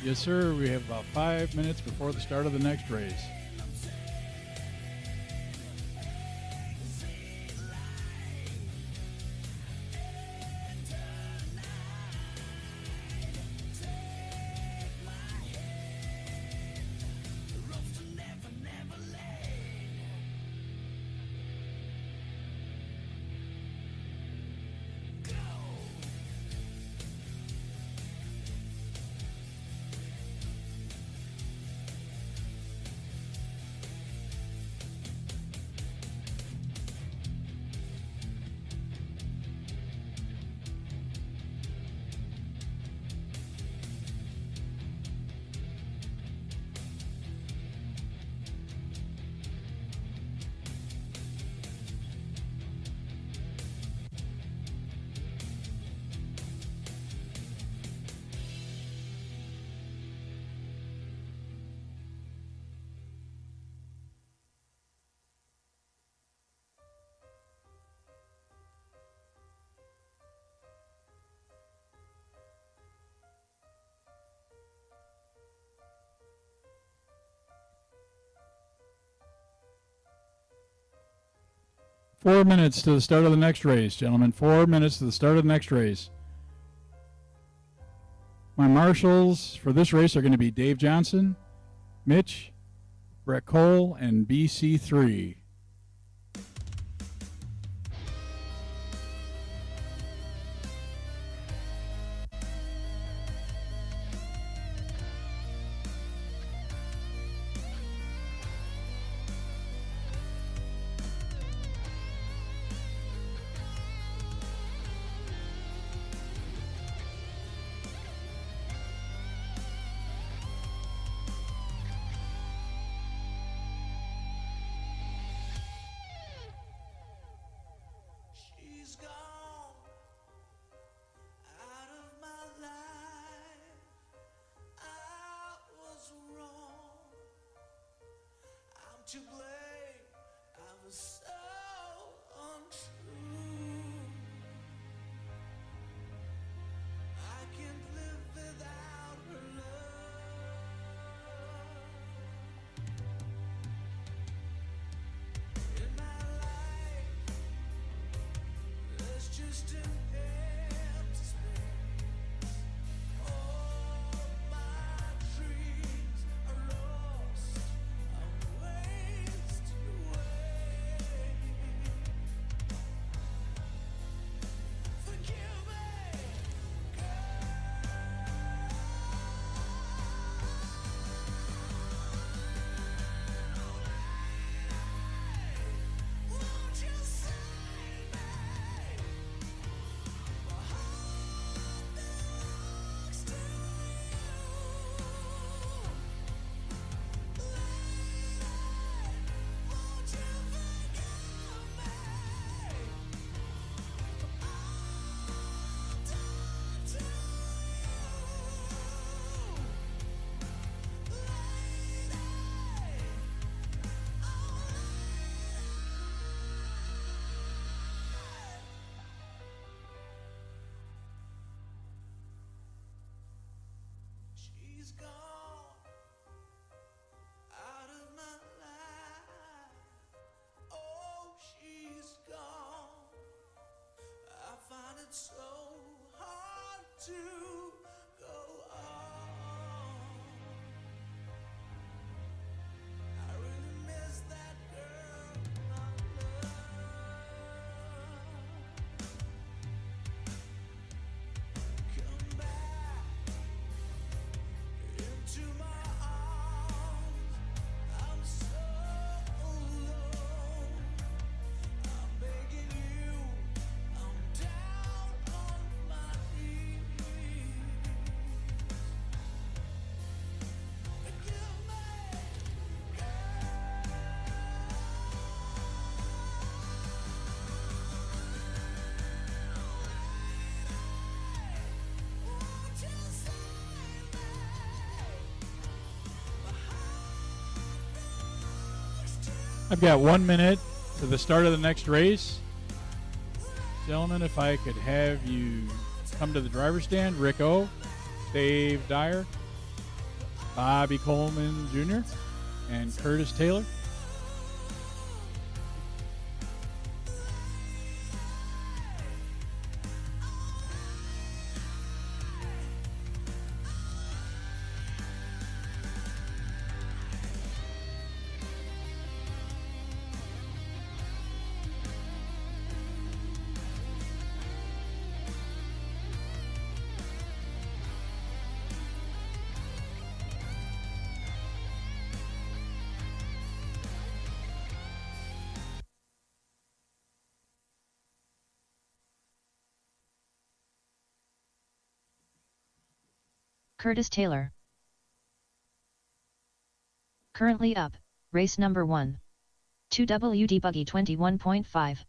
Yes, sir. We have about 5 minutes before the start of the next race. Four minutes to the start of the next race, gentlemen. 4 minutes to the start of the next race. My marshals for this race are going to be Dave Johnson, Mitch, Brett Cole, and BC3. She's gone out of my life. I was wrong. I'm to blame. I was so untrue. I can't live without her love. In my life, there's just an empty space. All my dreams are lost. I'm wasting away. Forgive me, girl. Won't you save me? My heart belongs to you. Won't you forgive me? I've done to you. She's gone out of my life. Oh, she's gone. I find it so hard to go on. I really miss that girl I love. Come back into my arms. I'm so alone. I'm begging you. I'm down I've got 1 minute to the start of the next race. Gentlemen, if I could have you come to the driver's stand. Rick O, Dave Dyer, Bobby Coleman Jr., and Curtis Taylor. Curtis Taylor. Currently up, race number 1. 2WD Buggy 21.5.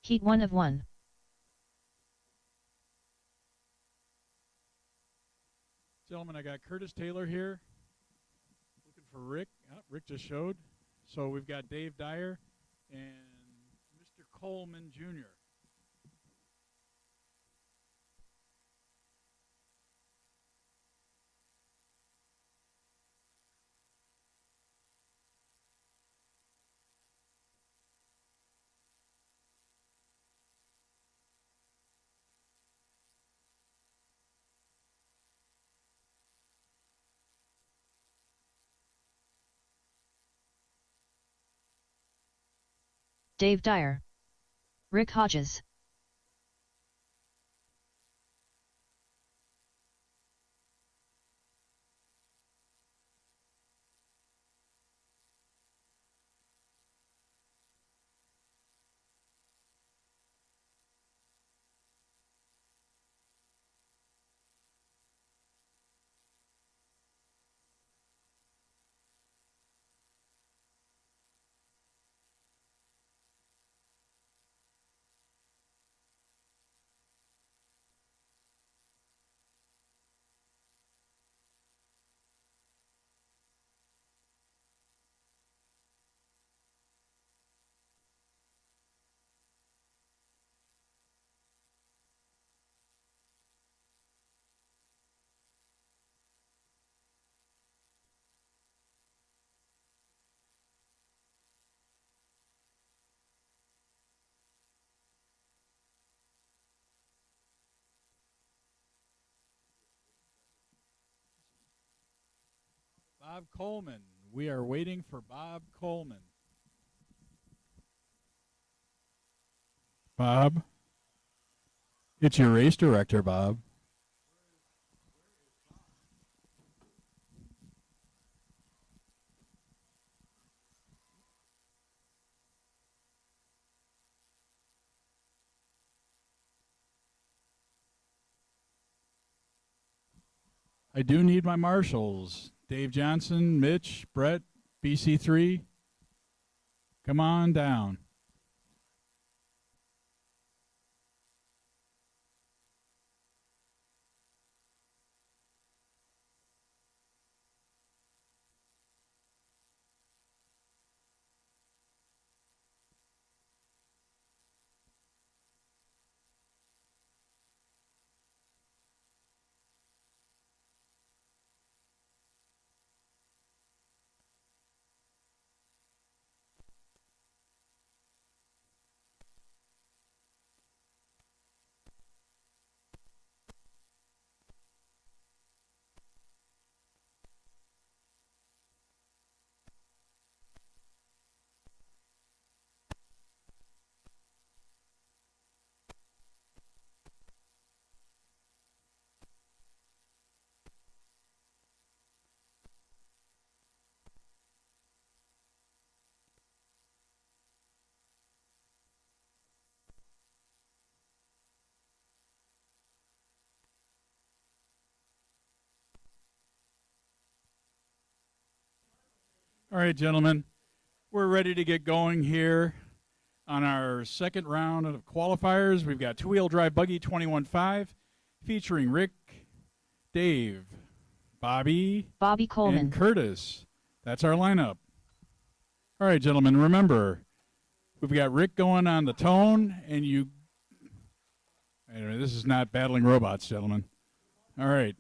Heat 1 of 1. Gentlemen, I got Curtis Taylor here. Looking for Rick. Oh, Rick just showed. So we've got Dave Dyer and Mr. Coleman Jr. Dave Dyer. Rick Hodges. Bob Coleman. We are waiting for Bob Coleman. Bob, it's your race director, Bob. I do need my marshals. Dave Johnson, Mitch, Brett, BC3. Come on down. All right, gentlemen, we're ready to get going here on our second round of qualifiers. We've got two-wheel drive buggy 21.5 featuring Rick, Dave, Bobby, Bobby Coleman. and Curtis. That's our lineup. All right, gentlemen, remember, we've got Rick going on the tone, and you. Anyway, this is not battling robots, gentlemen. All right.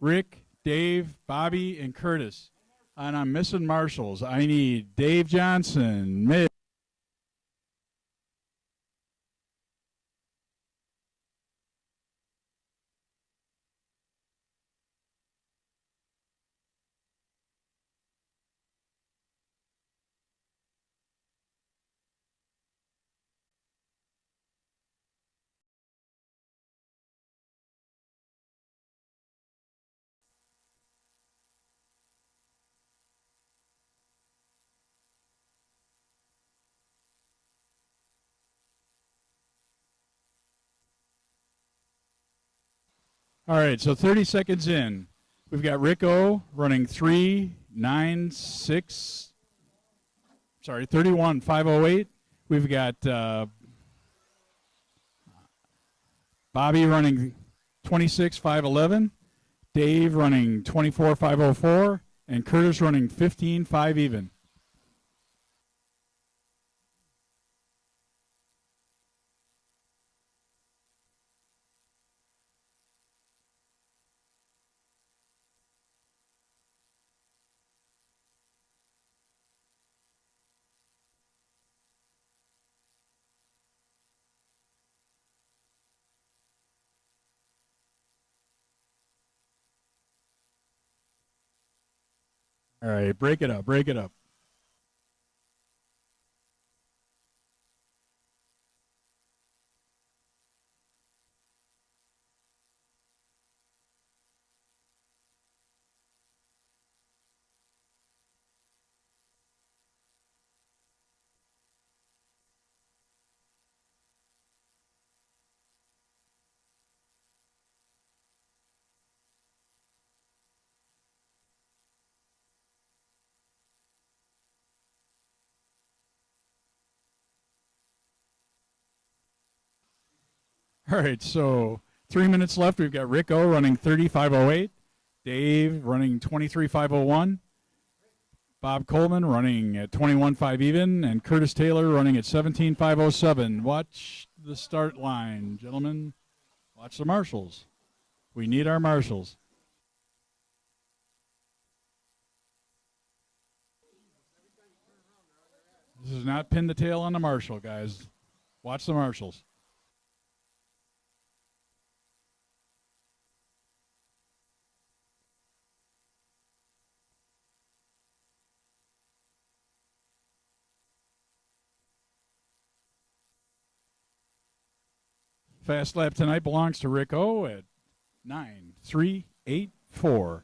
Rick, Dave, Bobby, and Curtis. And I'm missing marshals. I need Dave Johnson, Mitch. All right, so 30 seconds in. We've got Rick O running 31,508. We've got Bobby running 26,511. Dave running 24,504. And Curtis running 15,5 even. All right, break it up, break it up. All right, so 3 minutes left. We've got Rick O running 30,508. Dave running 23,501. Bob Coleman running at 21.5 even, and Curtis Taylor running at 17.507. Watch the start line, gentlemen. Watch the marshals. We need our marshals. This is not pin the tail on the marshal, guys. Watch the marshals. Fast lap tonight belongs to Rick O at 9.384.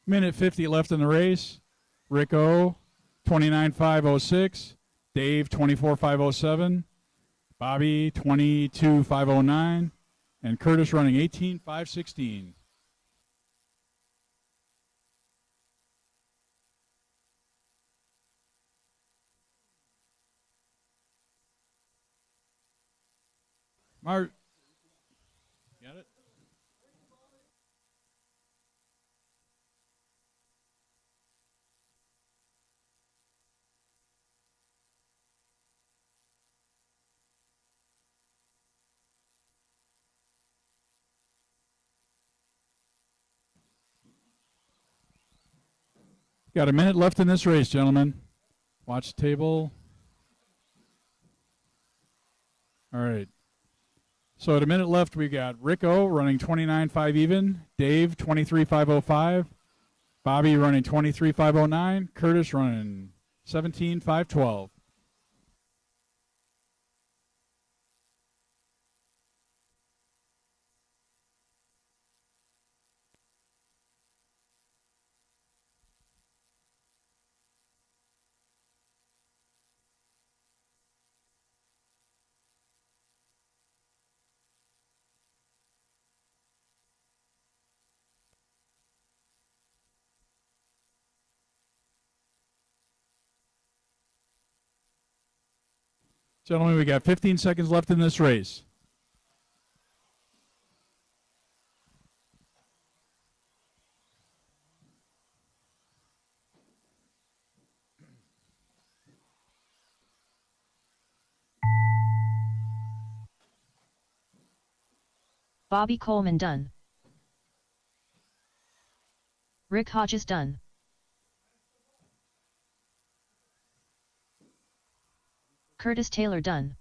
Minute 50 left in the race. Rick O, 29.506. Dave, 24.507. Bobby, 22.509. And Curtis running 18.516. Got it? Got a minute left in this race, gentlemen. Watch the table. All right. So at a minute left, we got Rick O running 29.5 even. Dave, 23.505. Bobby running 23.509. Curtis running 17.512. Gentlemen, we got 15 seconds left in this race. Bobby Coleman done. Rick Hodges done. Curtis Taylor done.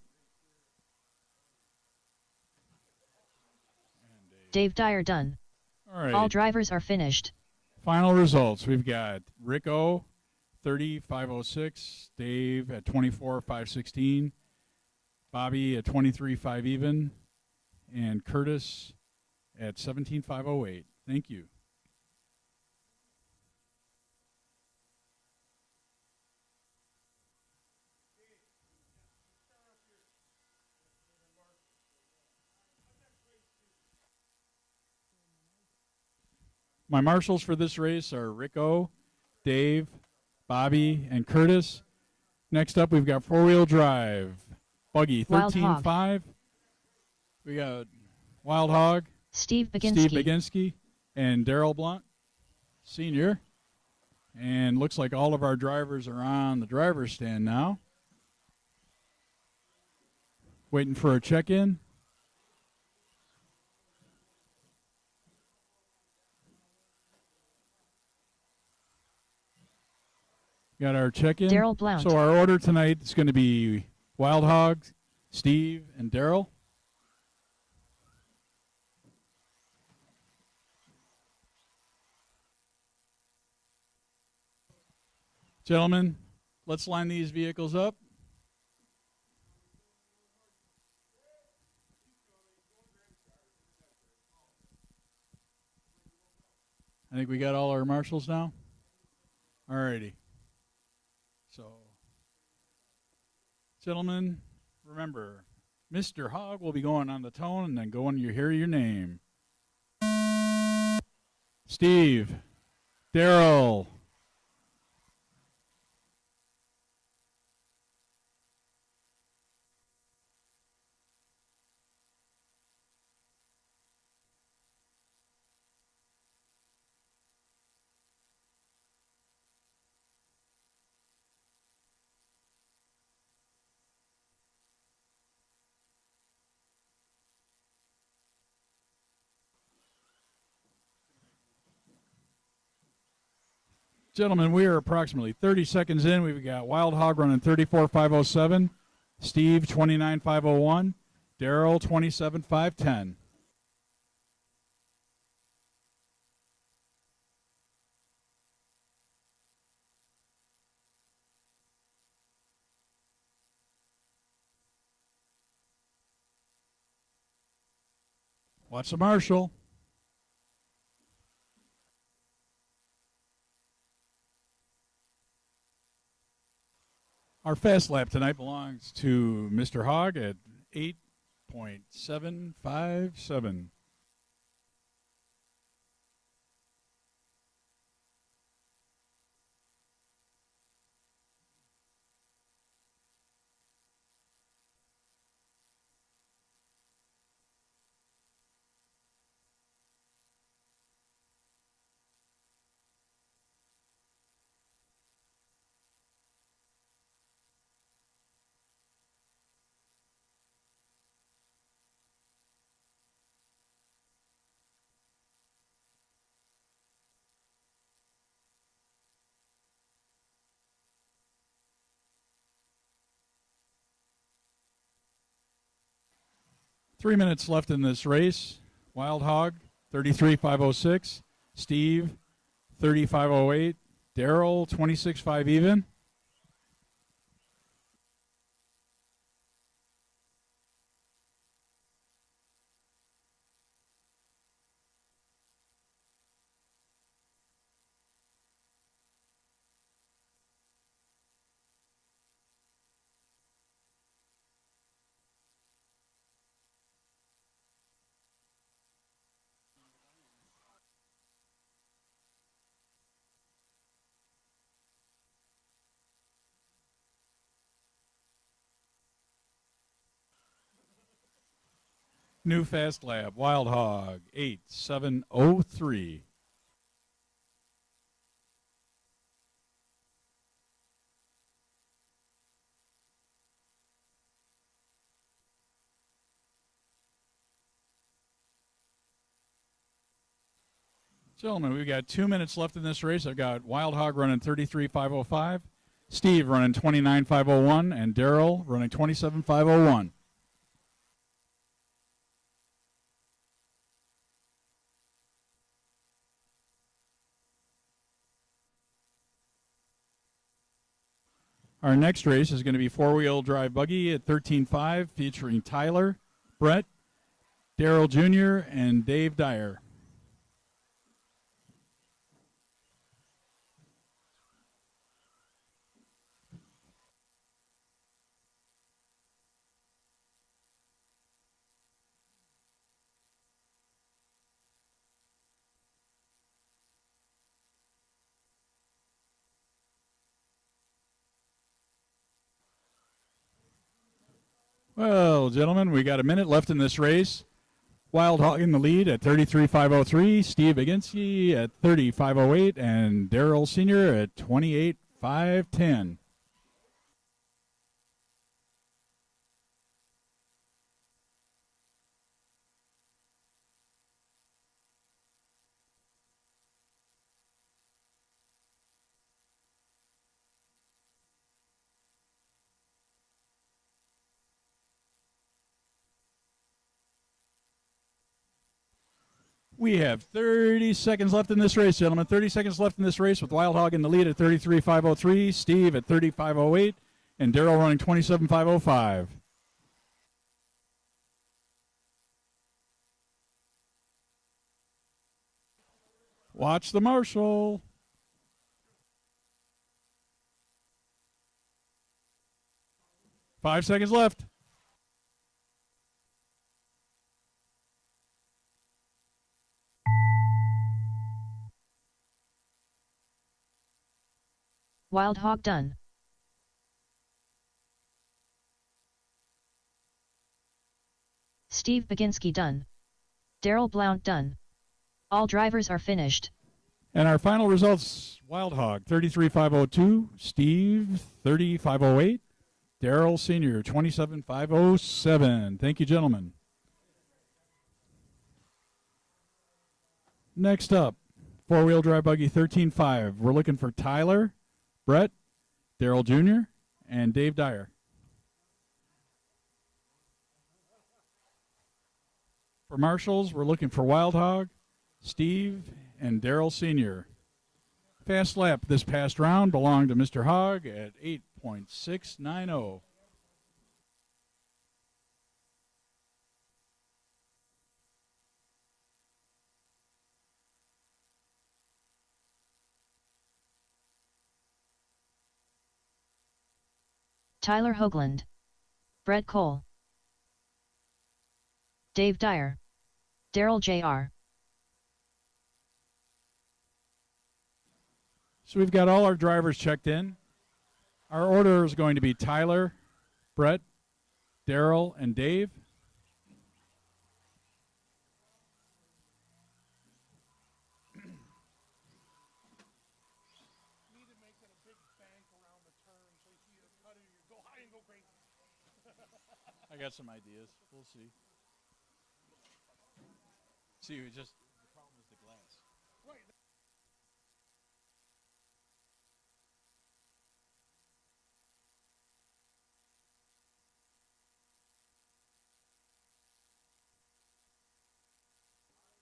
Dave Dyer done. All right. All drivers are finished. Final results. We've got Rick O, 30.506. Dave at 24.516. Bobby at 23.5 even. And Curtis at 17.508. Thank you. My marshals for this race are Rick O, Dave, Bobby, and Curtis. Next up, we've got four-wheel drive. Buggy, Wild Hog. 13.5. We got Wild Hog, Steve Baginski. Steve Baginski, and Daryl Blunt, Sr. And looks like all of our drivers are on the driver's stand now. Waiting for a check-in. Got our check-in. Daryl Blount. So our order tonight is going to be Wild Hog, Steve, and Daryl. Gentlemen, let's line these vehicles up. I think we got all our marshals now. All righty. So, gentlemen, remember, Mr. Hogg will be going on the tone, and then go when you hear your name. Steve, Daryl, gentlemen, we are approximately 30 seconds in. We've got Wild Hog running 34.507, Steve 29.501, Daryl 27.510. Watch the marshal. Our fast lap tonight belongs to Mr. Hogg at 8.757. Three minutes left in this race. Wild Hog, 33.506. Steve, 30.508. Daryl, 26.5 even. New fast lap, Wild Hog, 8703. Gentlemen, we've got 2 minutes left in this race. I've got Wild Hog running 33.505, Steve running 29.501, and Daryl running 27.501. Our next race is going to be four-wheel drive buggy at 13.5, featuring Tyler, Brett, Daryl Jr., and Dave Dyer. Well, gentlemen, we got a minute left in this race. Wild Hog in the lead at 33.503, Steve Baginski at 30.508, and Daryl Sr. at 28.510. We have 30 seconds left in this race, gentlemen. 30 seconds left in this race with Wild Hog in the lead at 33.503, Steve at 30.508, and Daryl running 27.505. Watch the marshal. Five seconds left. Wild Hog done. Steve Baginski done. Daryl Blount done. All drivers are finished. And our final results, Wild Hog 33.502, Steve 30.508, Daryl Sr. 27.507. Thank you, gentlemen. Next up, four-wheel drive buggy 13.5. We're looking for Tyler, Brett, Daryl Jr., and Dave Dyer. For marshals, we're looking for Wild Hog, Steve, and Daryl Sr. Fast lap this past round belonged to Mr. Hogg at 8.690. Tyler Hoagland. Brett Cole. Dave Dyer. Daryl Jr. So we've got all our drivers checked in. Our order is going to be Tyler, Brett, Daryl, and Dave. I got some ideas. We'll see. See, we just the problem is the glass.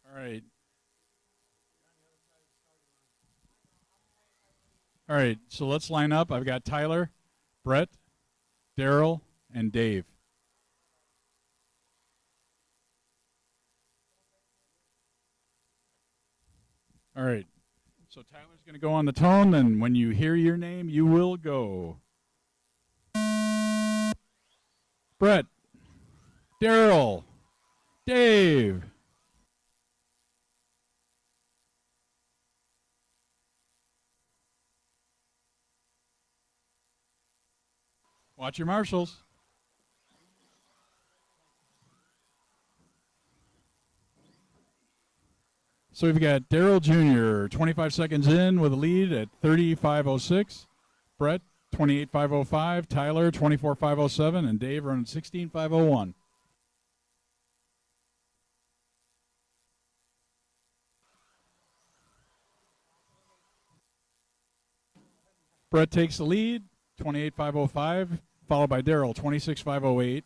All right. All right, so let's line up. I've got Tyler, Brett, Daryl, and Dave. All right. So Tyler's going to go on the tone, and when you hear your name, you will go. Brett, Daryl, Dave. Watch your marshals. So we've got Daryl Jr., 25 seconds in with a lead at 35.06. Brett, 28.505. Tyler, 24.507. And Dave running 16.501. Brett takes the lead, 28.505, followed by Daryl, 26.508,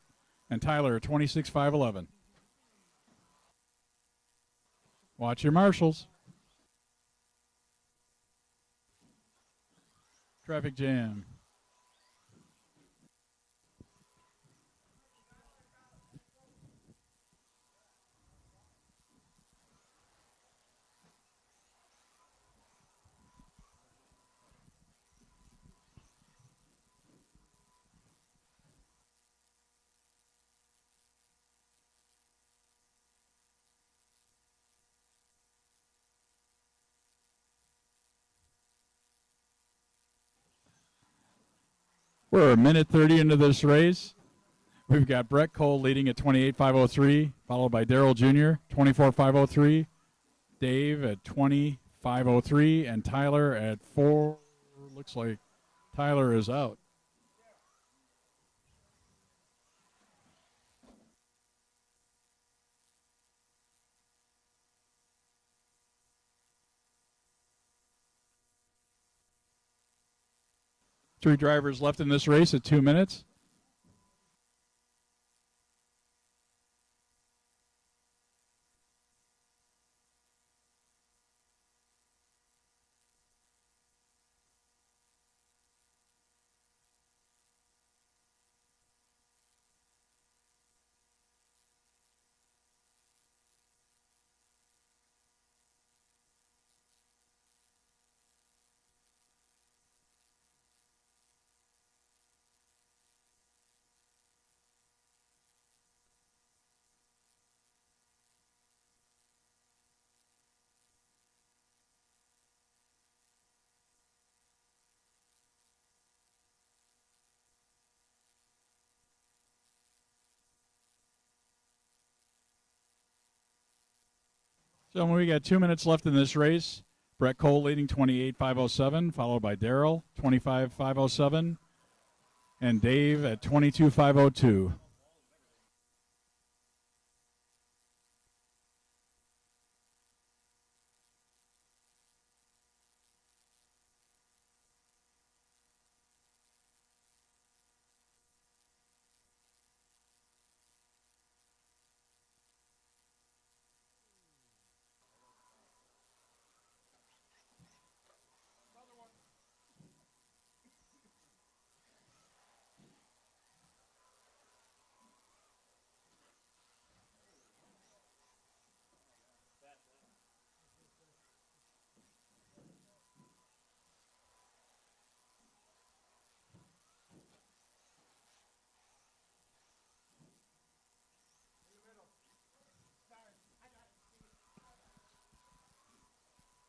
and Tyler, 26.511. Watch your marshals. Traffic jam. We're a minute 30 into this race. We've got Brett Cole leading at 28.503, followed by Daryl Jr., 24.503, Dave at 20.503, and Tyler at 4. Looks like Tyler is out. Three drivers left in this race at 2 minutes. So we got 2 minutes left in this race. Brett Cole leading 28.507, followed by Daryl, 25.507, and Dave at 22.502.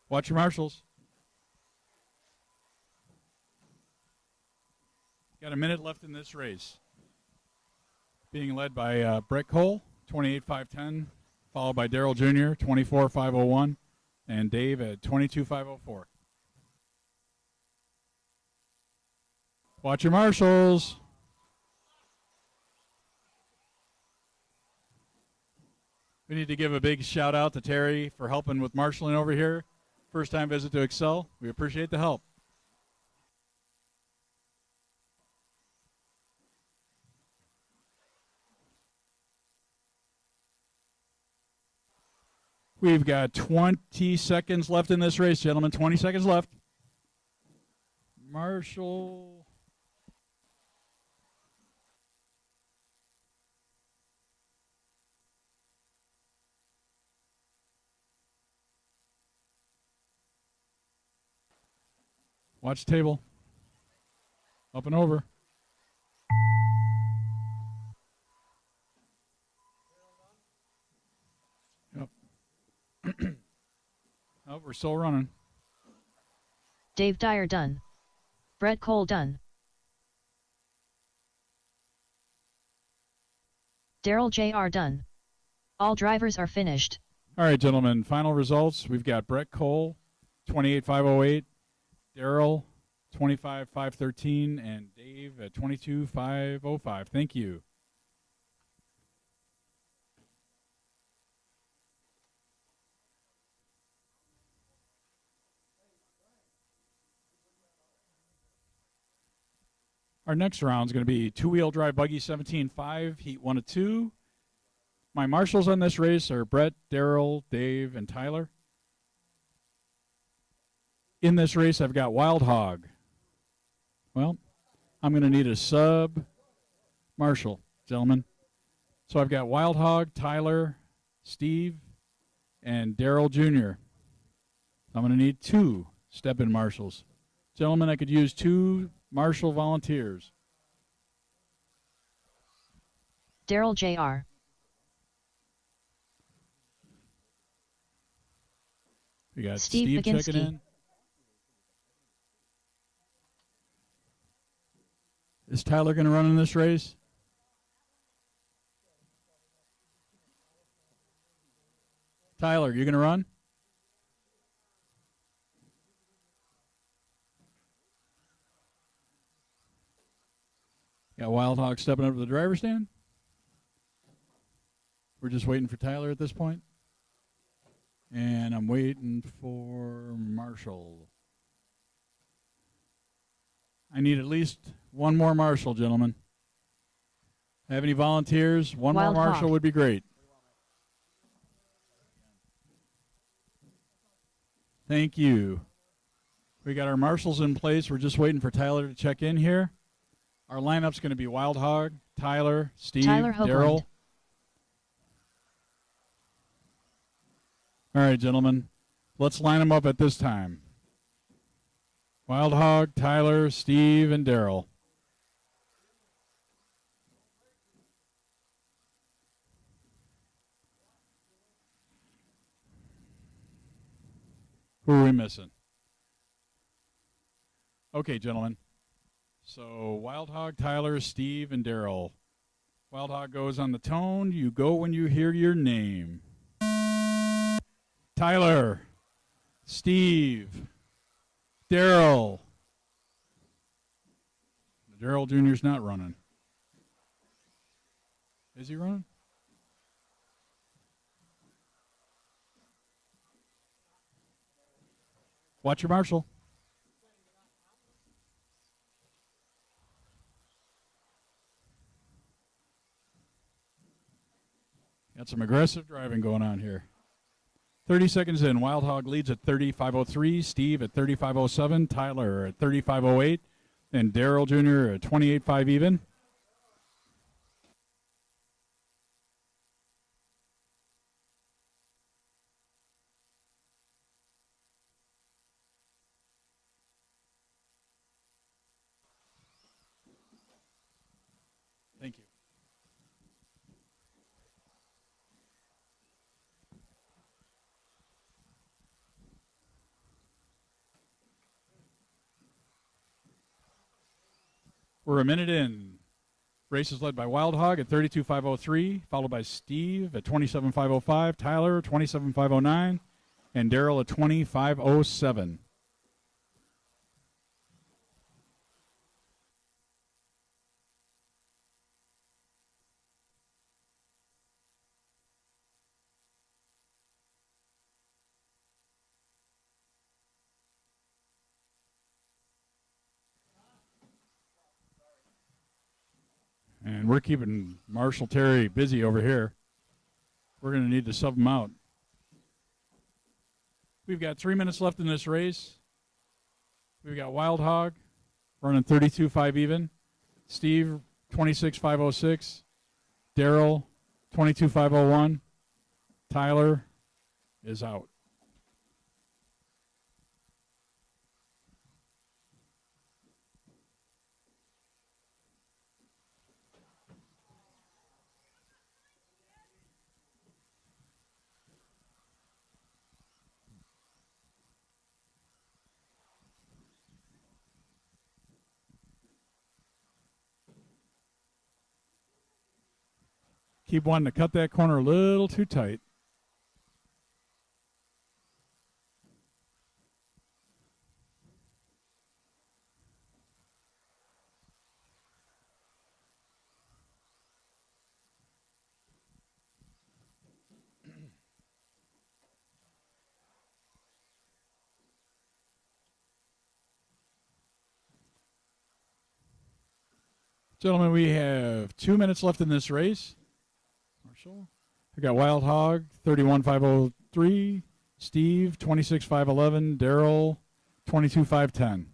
Watch your marshals. Got a minute left in this race. Being led by Brett Cole, 28.510, followed by Daryl Jr., 24.501, and Dave at 22.504. Watch your marshals. We need to give a big shout out to Terry for helping with marshaling over here. First time visit to Excel. We appreciate the help. We've got 20 seconds left in this race, gentlemen. 20 seconds left. Marshall. Watch the table. Up and over. Yep. Oh, we're still running. Dave Dyer done. Brett Cole done. Daryl Jr. done. All drivers are finished. All right, gentlemen, final results. We've got Brett Cole, 28,508, Daryl, 25,513, and Dave at 22,505. Thank you. Our next round is going to be two-wheel drive buggy 17.5, heat 1 of 2. My marshals on this race are Brett, Daryl, Dave, and Tyler. In this race, I've got Wild Hog. Well, I'm going to need a sub marshal, gentlemen. So I've got Wild Hog, Tyler, Steve, and Daryl Jr. I'm going to need 2 step-in marshals. Gentlemen, I could use 2 marshal volunteers. Daryl Jr. We got Steve Steve checking Baginski. in. Is Tyler going to run in this race? Tyler, you going to run? Got Wild Hog stepping up to the driver's stand. We're just waiting for Tyler at this point. And I'm waiting for Marshall. I need at least one more Marshall, gentlemen. Have any volunteers? One Wild more Marshall Hog. would be great. Thank you. We got our marshals in place. We're just waiting for Tyler to check in here. Our lineup's going to be Wild Hog, Tyler, Steve, Tyler Hoagland. Daryl. All right, gentlemen. Let's line them up at this time. Wild Hog, Tyler, Steve, and Daryl. Who are we missing? Okay, gentlemen. So Wild Hog, Tyler, Steve, and Daryl. Wild Hog goes on the tone. You go when you hear your name. Tyler, Steve, Daryl. Daryl Jr.'s not running. Is he running? Watch your marshal. Got some aggressive driving going on here. 30 seconds in. Wild Hog leads at 35.03. Steve at 35.07. Tyler at 35.08. And Daryl Jr. at 28.5 even. Thank you. We're a minute in. Race is led by Wild Hog at 32.503, followed by Steve at 27.505, Tyler 27.509, and Daryl at 25.07. And we're keeping Marshall Terry busy over here. We're going to need to sub him out. We've got 3 minutes left in this race. We've got Wild Hog running 32.5 even. Steve, 26.506. Daryl, 22.501. Tyler is out. Keep wanting to cut that corner a little too tight. Gentlemen, we have 2 minutes left in this race. Marshall. I got Wild Hog, 31,503. Steve, 26,511. Daryl, 22,510.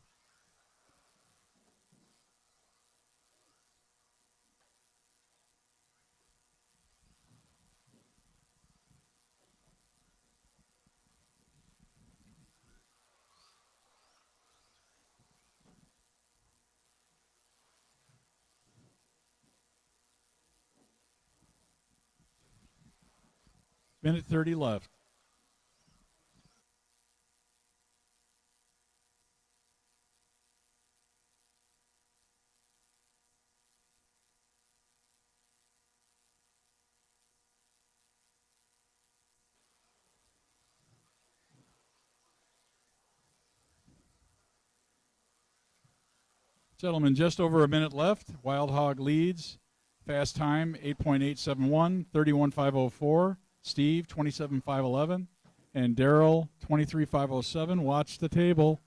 Minute 30 left. Gentlemen, just over a minute left. Wild Hog leads. Fast time, 8.871, 31,504. Steve, 27,511. And Daryl, 23,507. Watch the table.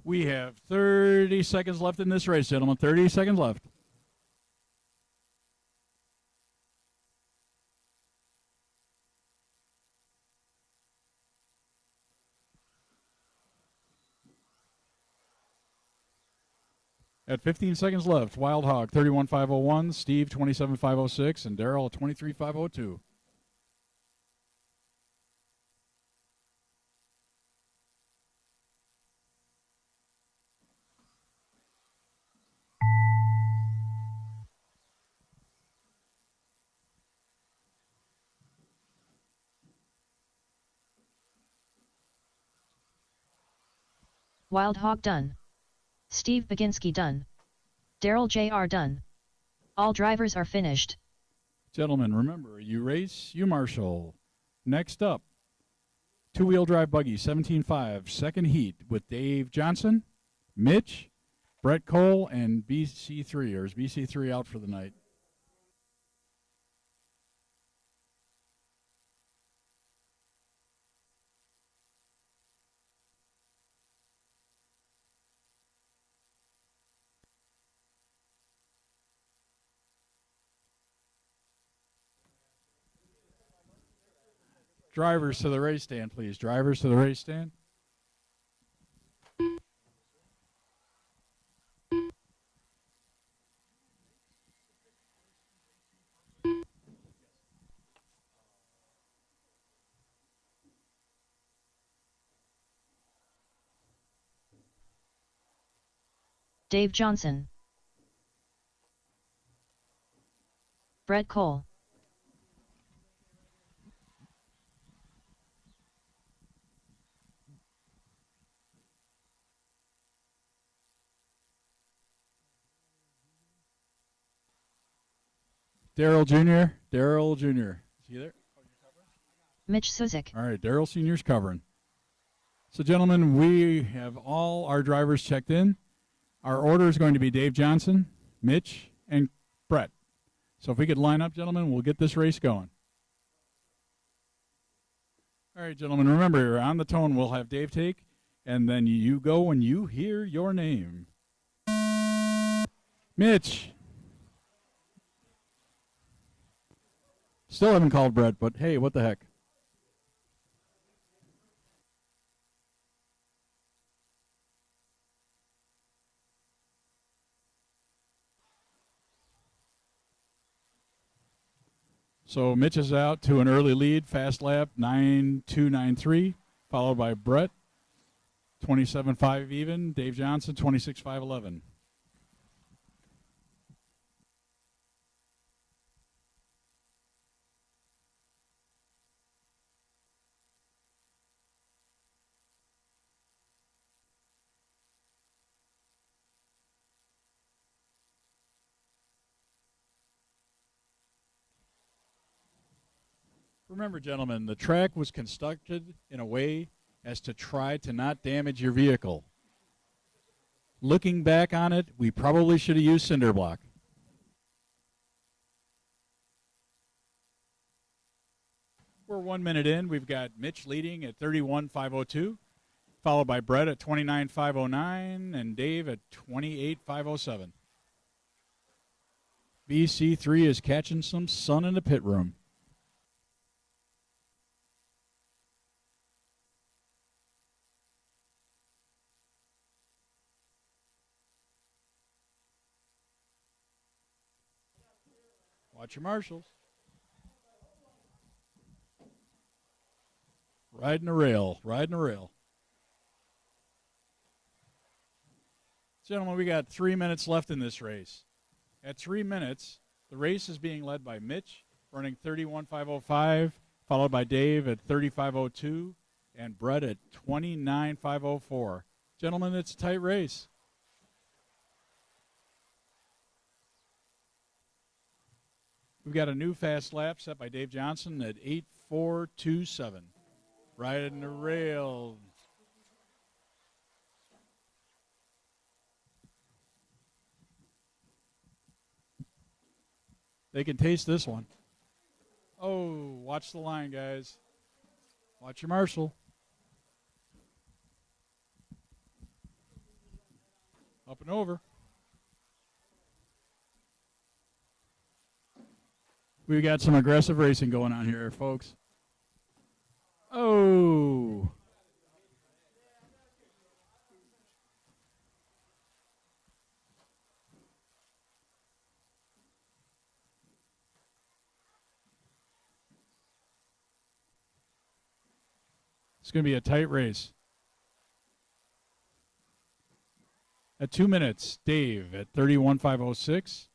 We have 30 seconds left in this race, gentlemen. 30 seconds left. At 15 seconds left, Wild Hog, 31,501. Steve, 27,506. And Daryl, 23,502. Wild Hog done. Steve Baginski done. Daryl Jr. done. All drivers are finished. Gentlemen, remember, you race, you marshal. Next up, two-wheel drive buggy, 17.5, second heat with Dave Johnson, Mitch, Brett Cole, and BC3. Or is BC3 out for the night? Drivers to the race stand, please. Drivers to the race stand. Dave Johnson. Brett Cole. Daryl Jr. Daryl Jr. Is he there? Mitch Suzik. All right, Daryl Sr.'s covering. So, gentlemen, we have all our drivers checked in. Our order is going to be Dave Johnson, Mitch, and Brett. So if we could line up, gentlemen, we'll get this race going. All right, gentlemen, remember, on the tone, we'll have Dave take, and then you go when you hear your name. Mitch. Still haven't called Brett, but hey, what the heck. So Mitch is out to an early lead, fast lap, 9.293, followed by Brett, 27.5 even, Dave Johnson, 26.511. Remember, gentlemen, the track was constructed in a way as to try to not damage your vehicle. Looking back on it, we probably should have used cinder block. We're 1 minute in. We've got Mitch leading at 31.502, followed by Brett at 29.509, and Dave at 28.507. BC3 is catching some sun in the pit room. Watch your marshals. Riding a rail, riding a rail. Gentlemen, we got 3 minutes left in this race. At 3 minutes, the race is being led by Mitch, running 31.505, followed by Dave at 35.02, and Brett at 29.504. Gentlemen, it's a tight race. We've got a new fast lap set by Dave Johnson at 8.427. Riding the rail. They can taste this one. Oh, watch the line, guys. Watch your marshal. Up and over. We've got some aggressive racing going on here, folks. Oh. It's going to be a tight race. At 2 minutes, Dave at 31.506.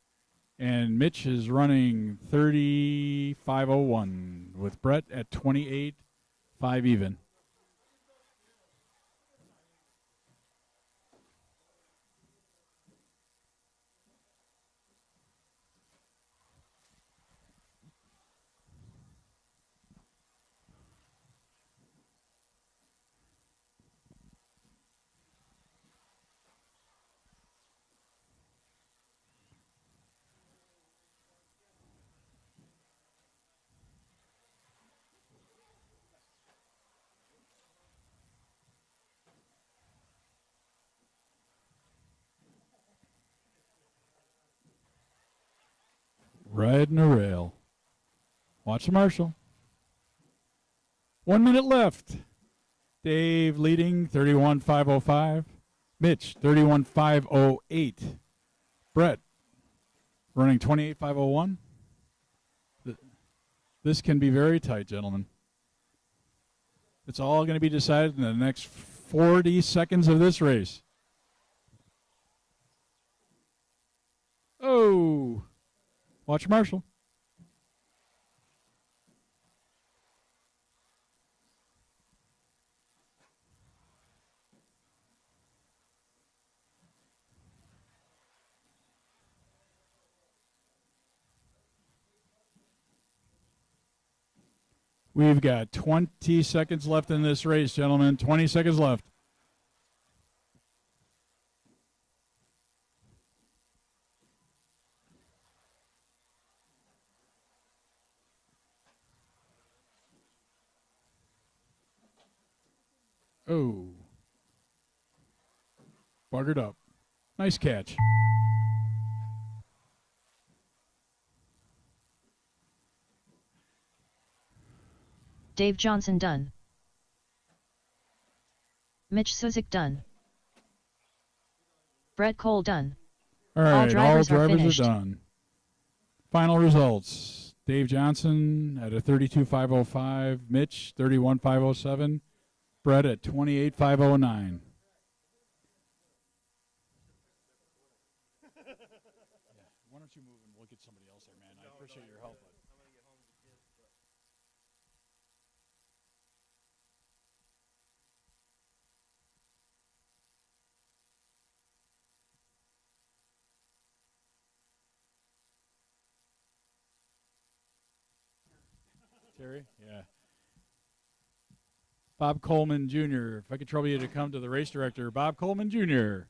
And Mitch is running 35.01 with Brett at 28.5 even. Riding a rail. Watch the marshal. 1 minute left. Dave leading 31.505. Mitch 31.508. Brett running 28.501. This can be very tight, gentlemen. It's all going to be decided in the next 40 seconds of this race. Oh. Watch Marshall. We've got 20 seconds left in this race, gentlemen. 20 seconds left. Oh. Buggered up. Nice catch. Dave Johnson done. Mitch Suzik done. Brett Cole done. All right, all drivers are finished. done. Final results. Dave Johnson at a 32.505. Mitch 31.507. Brett at 28.509. Why don't you move and we'll get somebody else there, man? I appreciate your help. Terry? Yeah. Bob Coleman Jr. If I could trouble you to come to the race director, Bob Coleman Jr.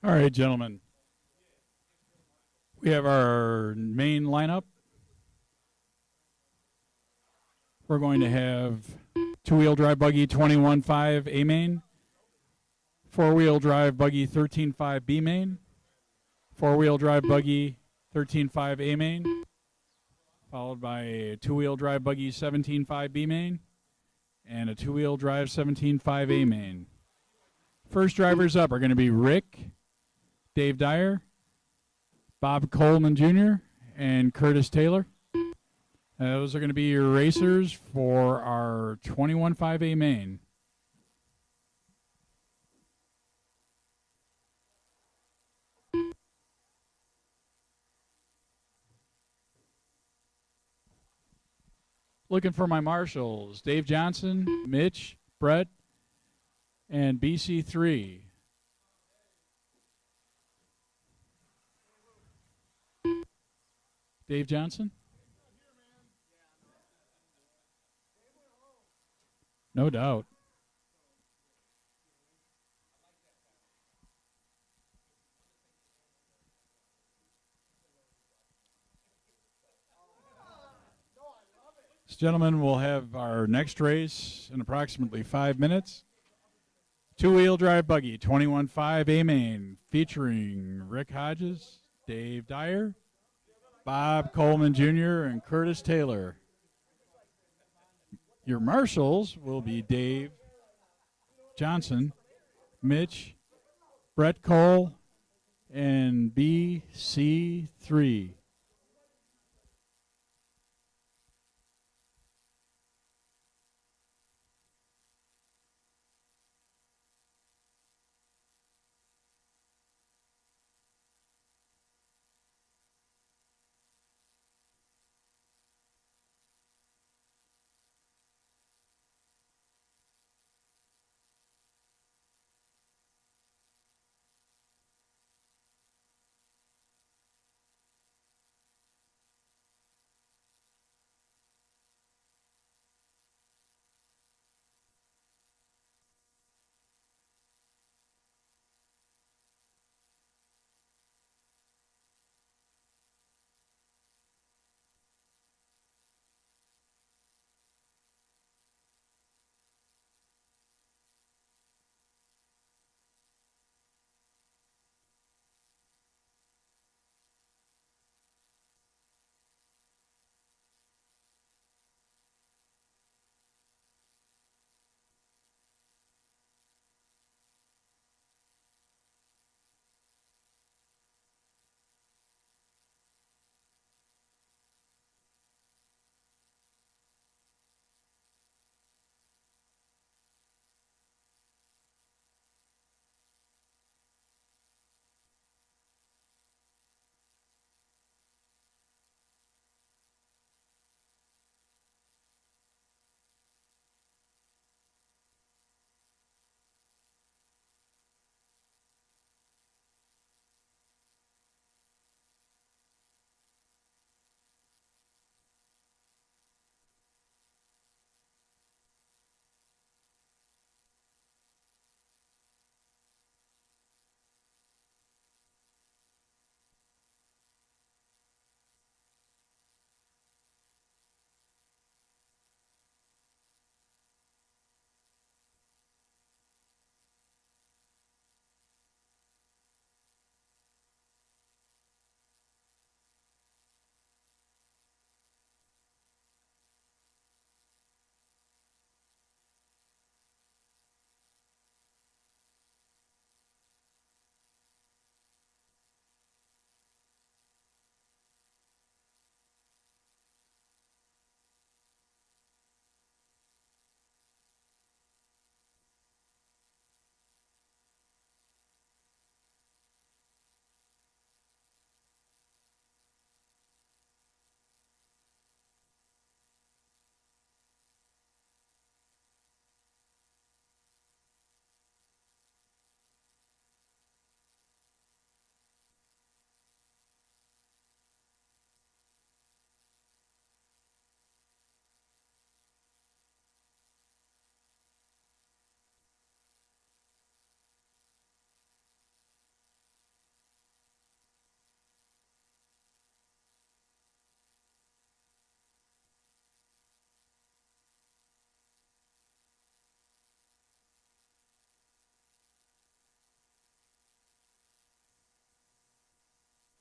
All right, gentlemen. We have our main lineup. We're going to have two-wheel drive buggy 21.5 A main, four-wheel drive buggy 13.5 B main, four-wheel drive buggy 13.5 A main, followed by a two-wheel drive buggy 17.5 B main and a two-wheel drive 17.5 A main. First drivers up are going to be Rick, Dave Dyer, Bob Coleman Jr., and Curtis Taylor. Those are going to be your racers for our 21.5 A main. Looking for my marshals, Dave Johnson, Mitch, Brett, and BC3. Dave Johnson? No doubt. Gentlemen, we'll have our next race in approximately 5 minutes. Two-wheel drive buggy, 21.5 A main, featuring Rick Hodges, Dave Dyer, Bob Coleman Jr., and Curtis Taylor. Your marshals will be Dave Johnson, Mitch, Brett Cole, and BC3.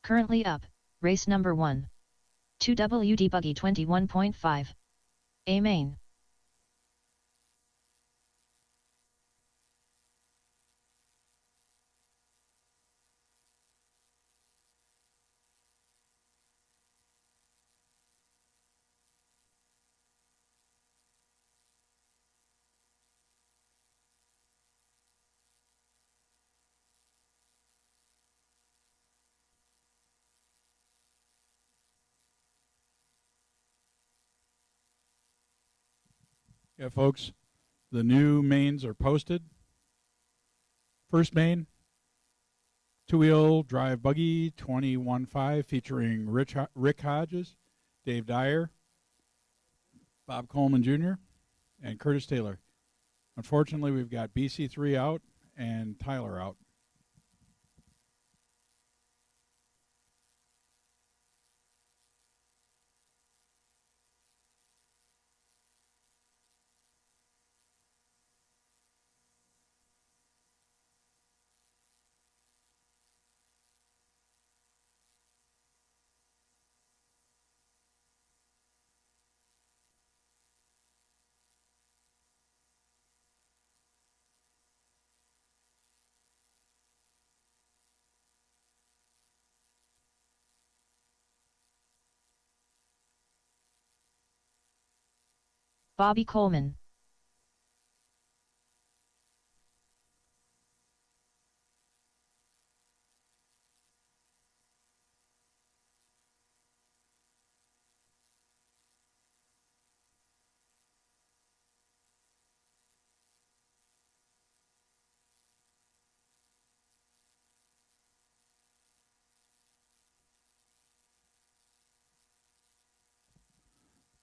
Currently up, race number 1. 2WD Buggy 21.5. A main. Yeah, folks, the new mains are posted. First main, two-wheel drive buggy 21.5 featuring Rick Hodges, Dave Dyer, Bob Coleman Jr., and Curtis Taylor. Unfortunately, we've got BC3 out and Tyler out. Bobby Coleman.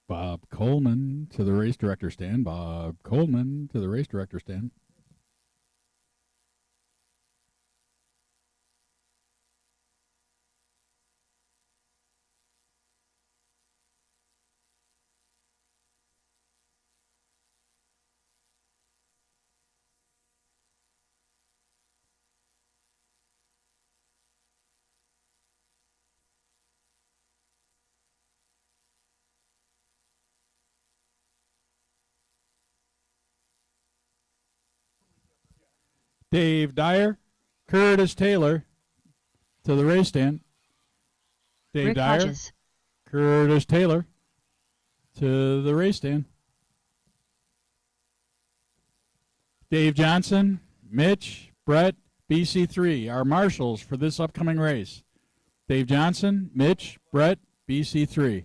Bob Coleman to the race director stand. Bob Coleman to the race director stand. Dave Dyer, Curtis Taylor to the race stand. Dave Rick Dyer, Hodges. Curtis Taylor to the race stand. Dave Johnson, Mitch, Brett, BC3, our marshals for this upcoming race. Dave Johnson, Mitch, Brett, BC3.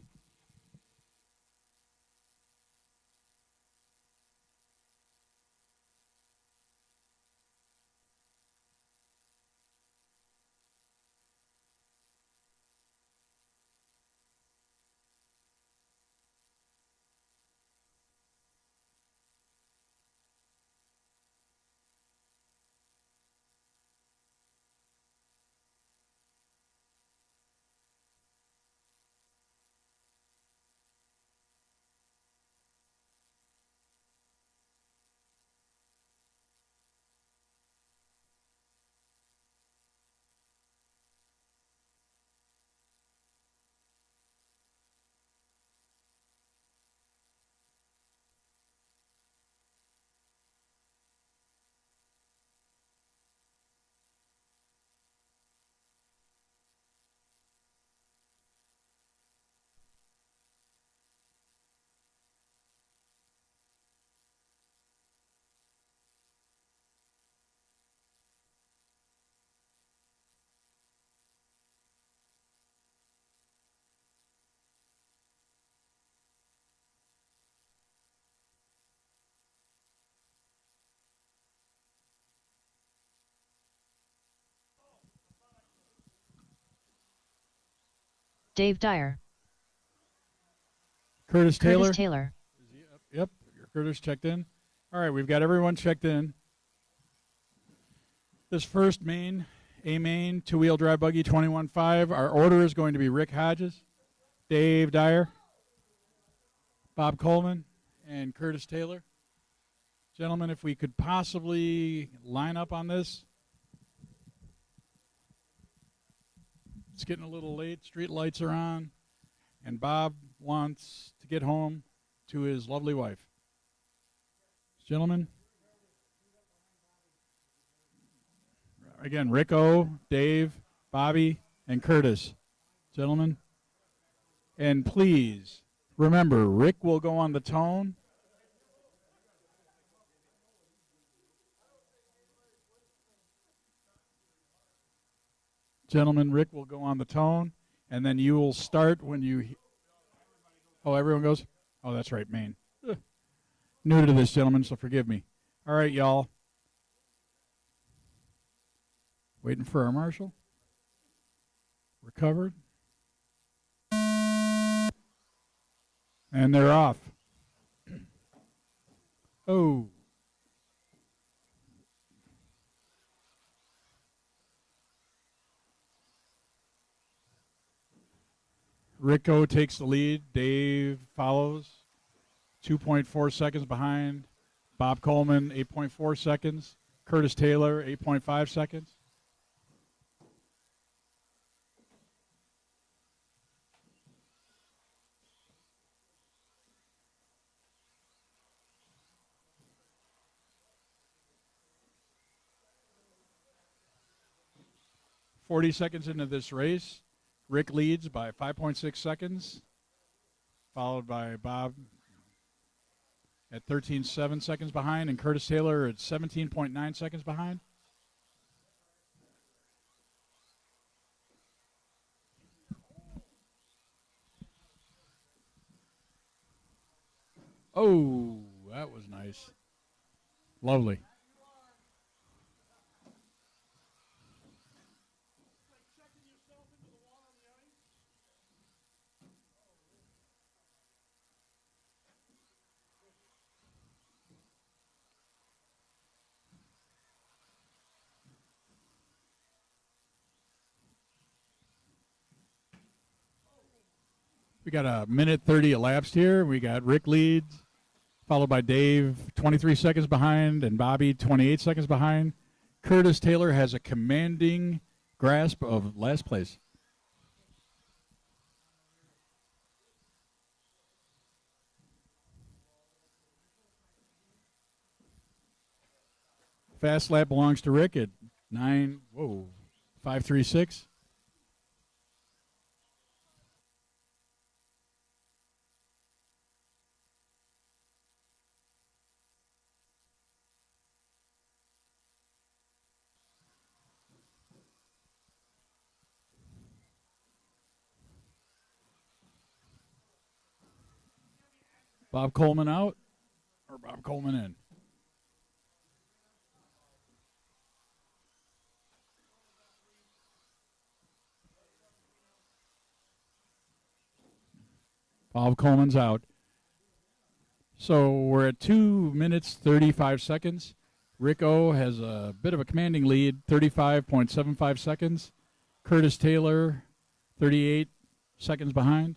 Dave Dyer. Curtis Taylor. Curtis Taylor. Yep, Curtis checked in. All right, we've got everyone checked in. This first main, A main, two-wheel drive buggy 21.5. Our order is going to be Rick Hodges, Dave Dyer, Bob Coleman, and Curtis Taylor. Gentlemen, if we could possibly line up on this. It's getting a little late. Street lights are on. And Bob wants to get home to his lovely wife. Gentlemen, again, Rico, Dave, Bobby, and Curtis. Gentlemen, and please remember, Rick will go on the tone. Gentlemen, Rick will go on the tone, and then you will start when you. Oh, everyone goes? Oh, that's right, Maine. Ugh. New to this, gentlemen, so forgive me. All right, y'all. Waiting for our marshal. Recovered. And they're off. Oh. Rico takes the lead. Dave follows. 2.4 seconds behind. Bob Coleman, 8.4 seconds. Curtis Taylor, 8.5 seconds. .40 seconds into this race, Rick leads by 5.6 seconds, followed by Bob at 13.7 seconds behind, and Curtis Taylor at 17.9 seconds behind. Oh, that was nice. Lovely. We got a minute 30 elapsed here. We got Rick leads, followed by Dave 23 seconds behind, and Bobby 28 seconds behind. Curtis Taylor has a commanding grasp of last place. Fast lap belongs to Rick at 5:36. Bob Coleman out, or Bob Coleman in? Bob Coleman's out. So we're at 2 minutes, 35 seconds. Rick O has a bit of a commanding lead, 35.75 seconds. Curtis Taylor, 38 seconds behind.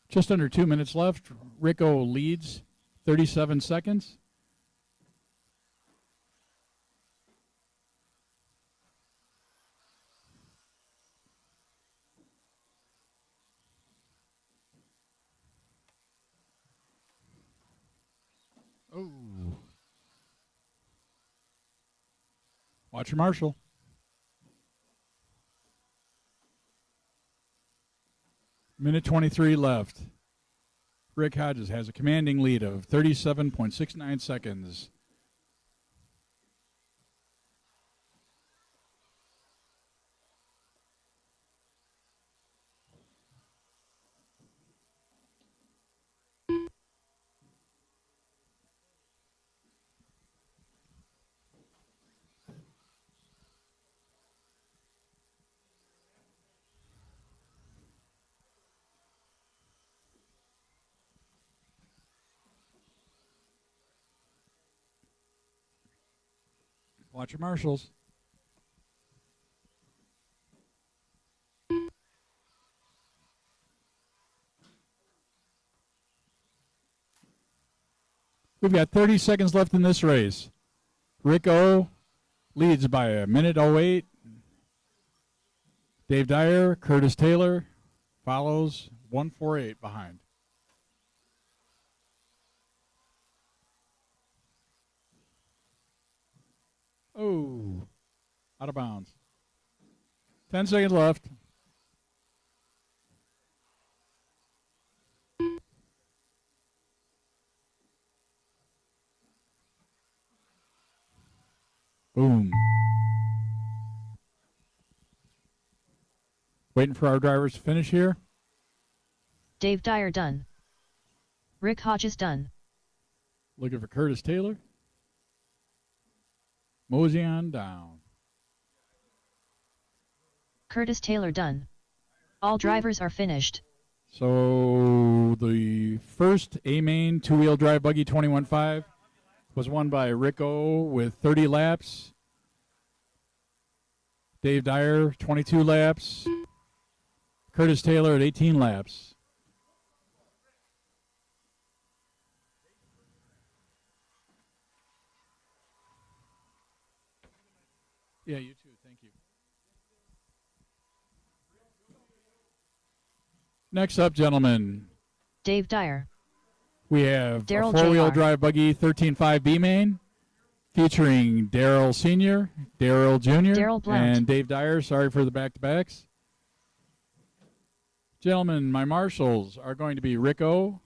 Just under 2 minutes left. Rico leads 37 seconds. Oh. Watch your marshal. Minute 23 left. Rick Hodges has a commanding lead of 37.69 seconds. Watch your marshals. We've got 30 seconds left in this race. Rick O leads by a minute 08. Dave Dyer, Curtis Taylor follows 148 behind. Oh, out of bounds. 10 seconds left. Boom. Waiting for our drivers to finish here. Dave Dyer done. Rick Hodges done. Looking for Curtis Taylor. Mosey on down. Curtis Taylor done. All drivers are finished. So the first A-Main two-wheel drive buggy 21.5 was won by Rick O with 30 laps. Dave Dyer, 22 laps. Curtis Taylor at 18 laps. Yeah, you too. Thank you. Next up, gentlemen, Dave Dyer. we have Daryl a four-wheel Jr. drive buggy 13.5 B-Main featuring Daryl Sr., Daryl Jr., Daryl Blount. and Dave Dyer. Sorry for the back-to-backs. Gentlemen, my marshals are going to be Rick O,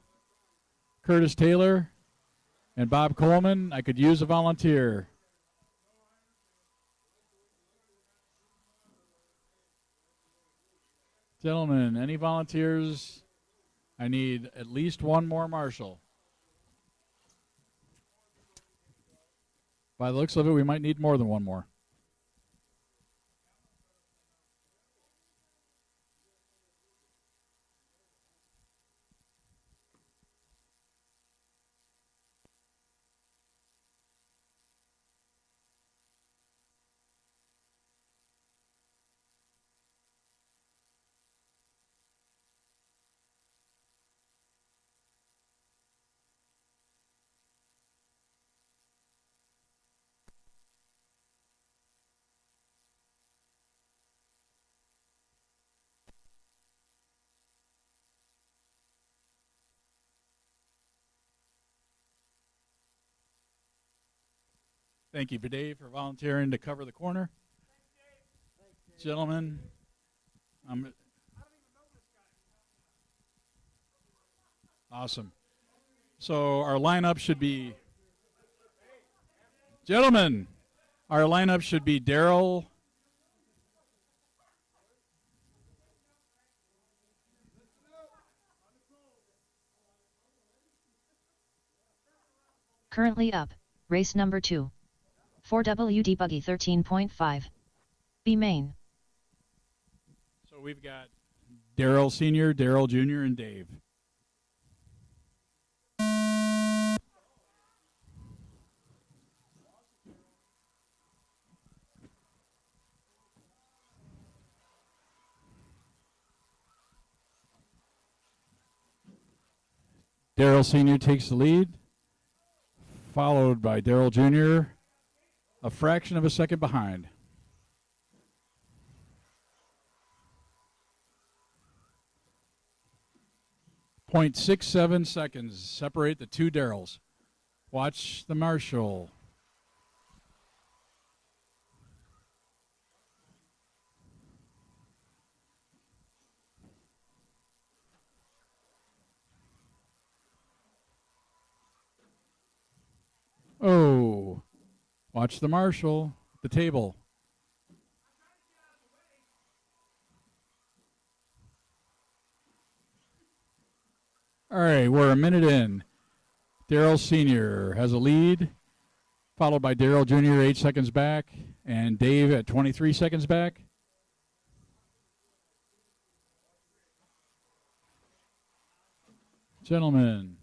Curtis Taylor, and Bob Coleman. I could use a volunteer. Gentlemen, any volunteers? I need at least one more marshal. By the looks of it, we might need more than one more. Thank you, Dave, for volunteering to cover the corner. Gentlemen, awesome. So our lineup should be, gentlemen, our lineup should be Daryl, Currently up, race number 2. 4WD Buggy 13.5. B main. so we've got Daryl Sr., Daryl Jr., and Dave. Daryl Sr. takes the lead, followed by Daryl Jr., a fraction of a second behind. .67 seconds separate the two Daryls. Watch the marshal. Oh, watch the marshal, the table. All right, we're a minute in. Daryl Sr. has a lead, followed by Daryl Jr. 8 seconds back, and Dave at 23 seconds back. Gentlemen.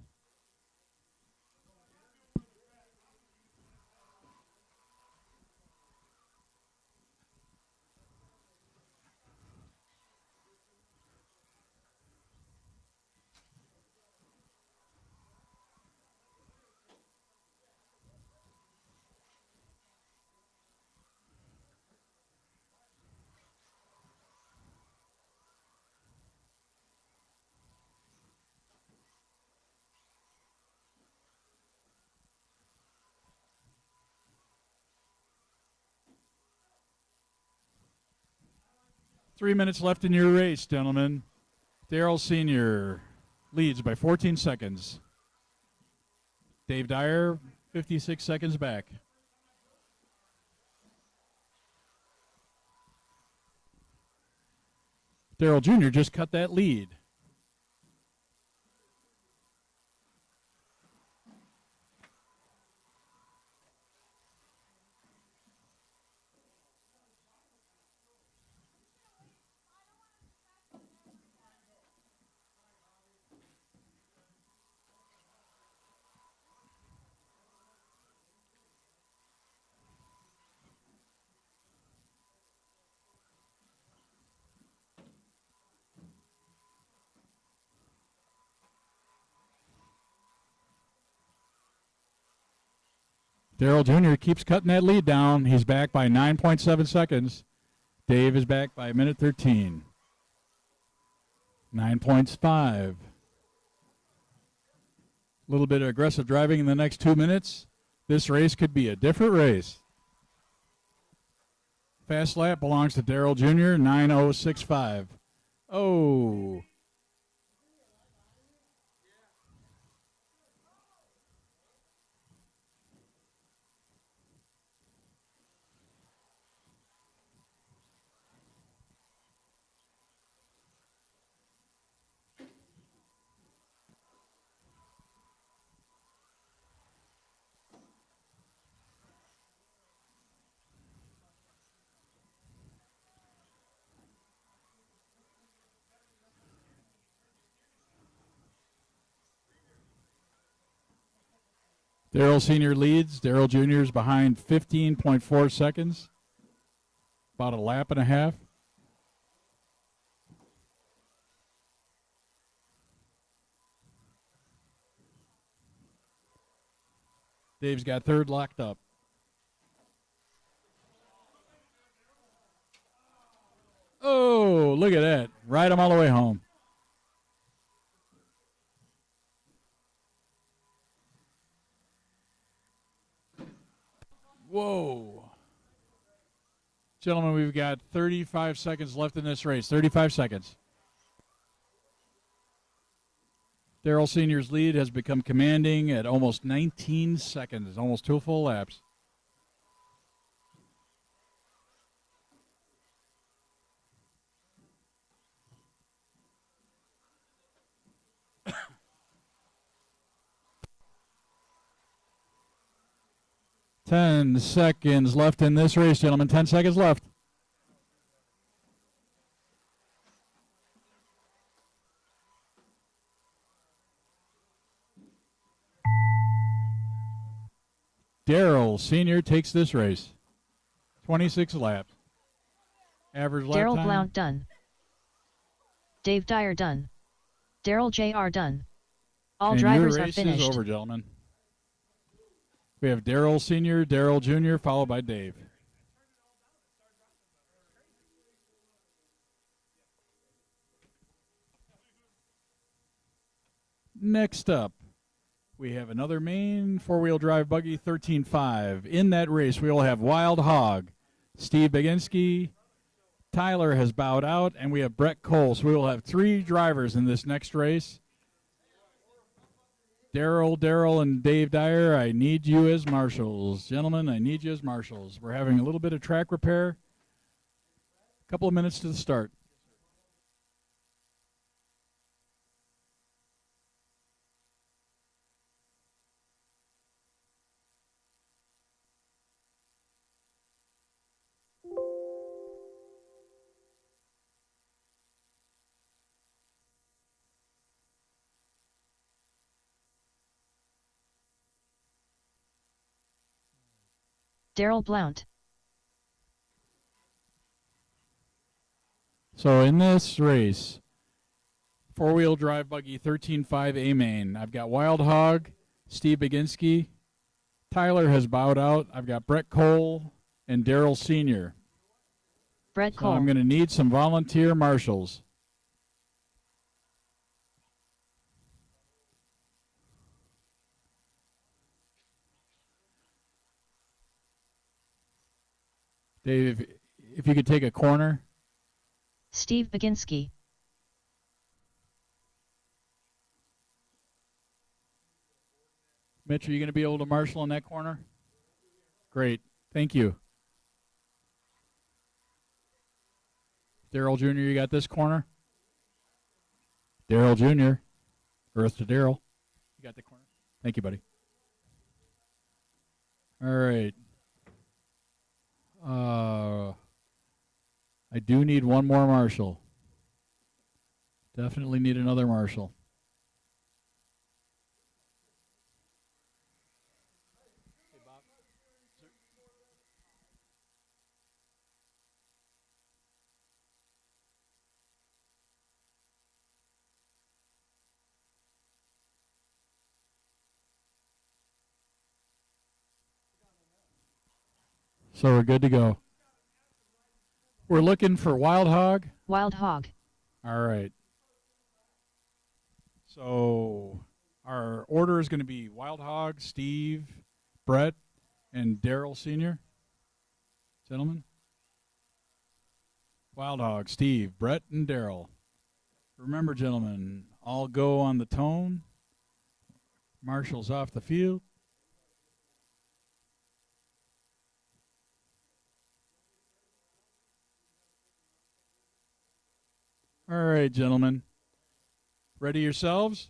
3 minutes left in your race, gentlemen. Darrell Sr. leads by 14 seconds. Dave Dyer, 56 seconds back. Darrell Jr. just cut that lead. Darrell Jr. keeps cutting that lead down. He's back by 9.7 seconds. Dave is back by a minute 13. 9.5. A little bit of aggressive driving in the next 2 minutes. This race could be a different race. Fast lap belongs to Darrell Jr., 9:06.5. Oh. Darrell Sr. leads. Darrell Jr. is behind 15.4 seconds. About a lap and a half. Dave's got third locked up. Oh, look at that. Ride him all the way home. Whoa. Gentlemen, we've got 35 seconds left in this race. 35 seconds. Darrell Sr.'s lead has become commanding at almost 19 seconds, almost 2 full laps. Ten seconds left in this race, gentlemen. 10 seconds left. Darrell Sr. takes this race. 26 laps. Average lap Darrell time. Blount done. Dave Dyer done. Darrell Jr. done. All And drivers your are race finished. is over, gentlemen. We have Darrell Sr., Darrell Jr., followed by Dave. Next up, we have another main four-wheel drive buggy, 13.5. In that race, we will have Wild Hog, Steve Baginski, Tyler has bowed out, and we have Brett Cole. So we will have 3 drivers in this next race. Darrell, and Dave Dyer, I need you as marshals. Gentlemen, I need you as marshals. We're having a little bit of track repair. A couple of minutes to the start. Darrell Blount. So in this race, four-wheel drive buggy 13.5 A main, I've got Wild Hog, Steve Baginski. Tyler has bowed out. I've got Brett Cole and Darrell Sr. Brett So Cole. I'm going to need some volunteer marshals. Dave, if you could take a corner. Steve Baginski. Mitch, are you going to be able to marshal in that corner? Great. Thank you. Daryl Jr., you got this corner? Daryl Jr., Earth to Daryl. You got the corner? Thank you, buddy. All right. I do need one more marshal. Definitely need another marshal. So we're good to go. We're looking for Wild Hog. Wild Hog. All right. So our order is going to be Wild Hog, Steve, Brett, and Daryl Sr. Gentlemen. Wild Hog, Steve, Brett, and Daryl. Remember, gentlemen, all go on the tone. Marshall's off the field. All right, gentlemen. Ready yourselves?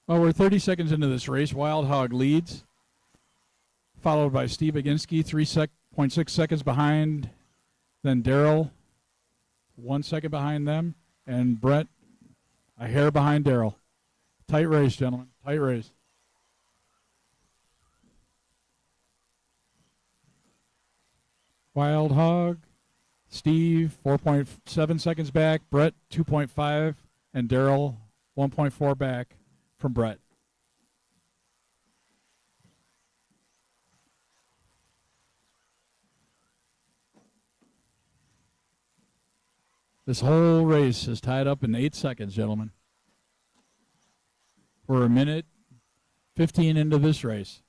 Well, we're 30 seconds into this race. Wild Hog leads, followed by Steve Baginski, 3.6 seconds behind. Then Daryl, 1 second behind them. And Brett, a hair behind Daryl. Tight race, gentlemen. Tight race. Wild Hog, Steve, 4.7 seconds back. Brett, 2.5. And Daryl, 1.4 back from Brett. This whole race is tied up in 8 seconds, gentlemen. We're a minute 15 into this race.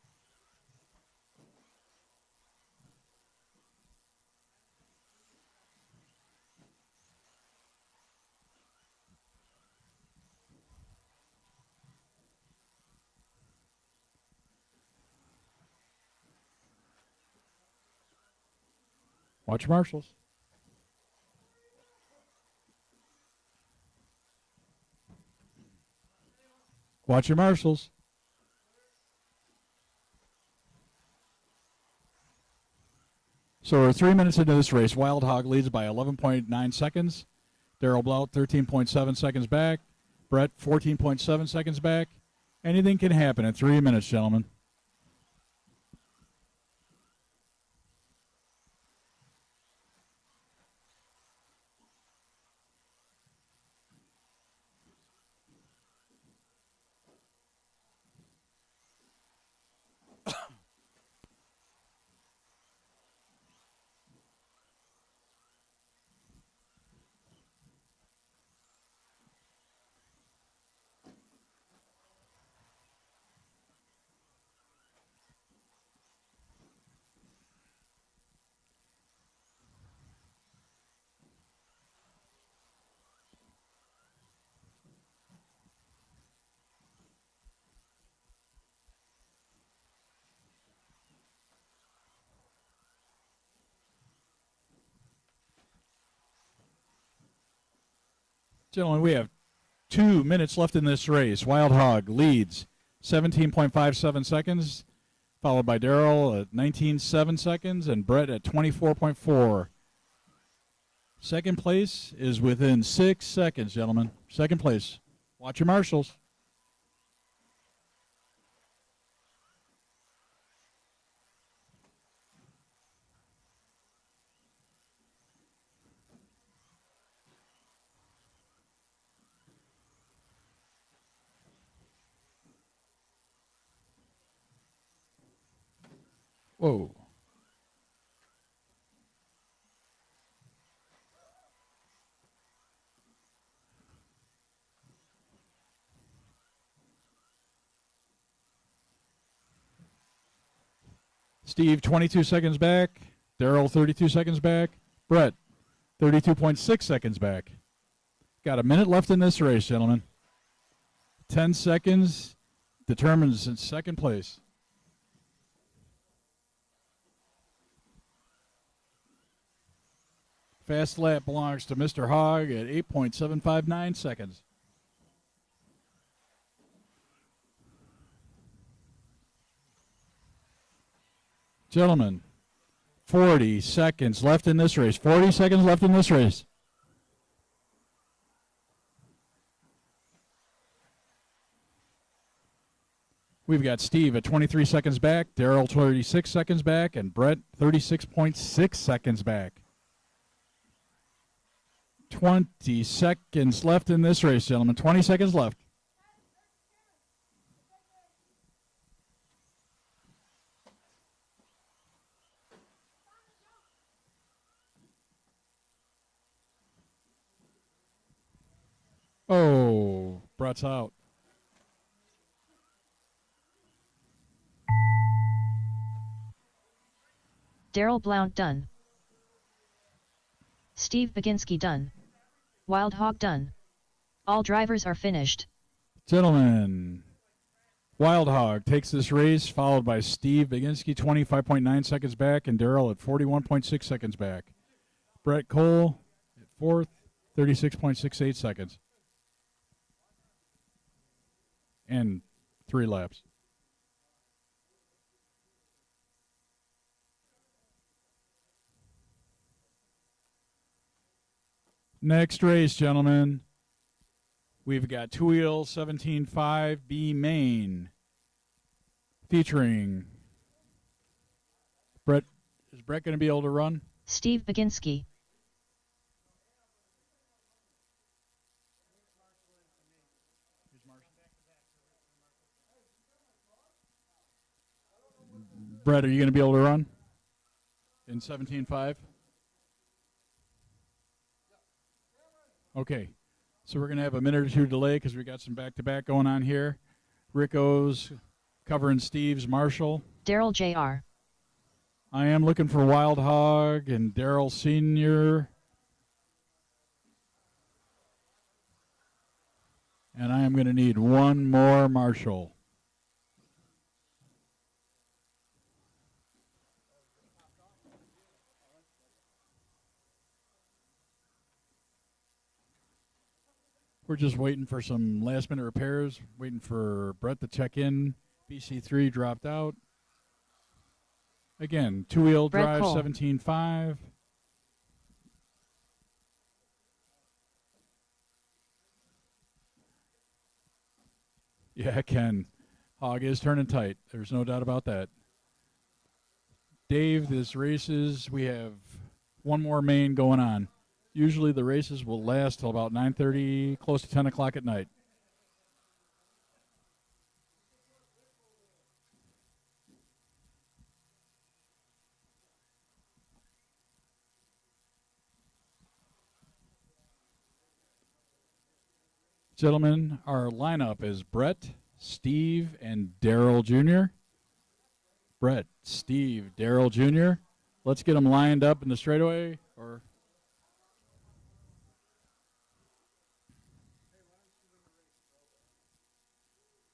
Watch your marshals. Watch your marshals. So we're 3 minutes into this race. Wild Hog leads by 11.9 seconds. Daryl Blount, 13.7 seconds back. Brett, 14.7 seconds back. Anything can happen in 3 minutes, gentlemen. Gentlemen, we have 2 minutes left in this race. Wild Hog leads 17.57 seconds, followed by Daryl at 19.7 seconds and Brett at 24.4. Second place is within 6 seconds, gentlemen. Second place. Watch your marshals. Whoa. Steve, 22 seconds back. Daryl, 32 seconds back. Brett, 32.6 seconds back. Got a minute left in this race, gentlemen. 10 seconds determines in second place. Fast lap belongs to Mr. Hogg at 8.759 seconds. Gentlemen, 40 seconds left in this race. 40 seconds left in this race. We've got Steve at 23 seconds back, Daryl 36 seconds back, and Brett 36.6 seconds back. 20 seconds left in this race, gentlemen. 20 seconds left. Oh, Brett's out. Daryl Blount done. Steve Baginski done. Wild Hog done. All drivers are finished. Gentlemen, Wild Hog takes this race, followed by Steve Baginski, 25.9 seconds back, and Daryl at 41.6 seconds back. Brett Cole at fourth, 36.68 seconds. And 3 laps. Next race, gentlemen. We've got two-wheel 17.5 B main featuring Brett. Is Brett going to be able to run? Steve Baginski. Brett, are you going to be able to run in 17.5? Okay. So we're going to have a minute or two delay because we got some back-to-back going on here. Rico's covering Steve's Marshall. Daryl Jr. I am looking for Wild Hog and Daryl Sr. And I am going to need one more Marshall. We're just waiting for some last-minute repairs, waiting for Brett to check in. BC3 dropped out. Again, two-wheel Brett drive, Cole. 17.5. Yeah, Ken. Hog is turning tight. There's no doubt about that. Dave, this races, we have one more main going on. Usually the races will last till about 9:30, close to 10 o'clock at night. Gentlemen, our lineup is Brett, Steve, and Daryl Jr. Brett, Steve, Daryl Jr. Let's get them lined up in the straightaway. Or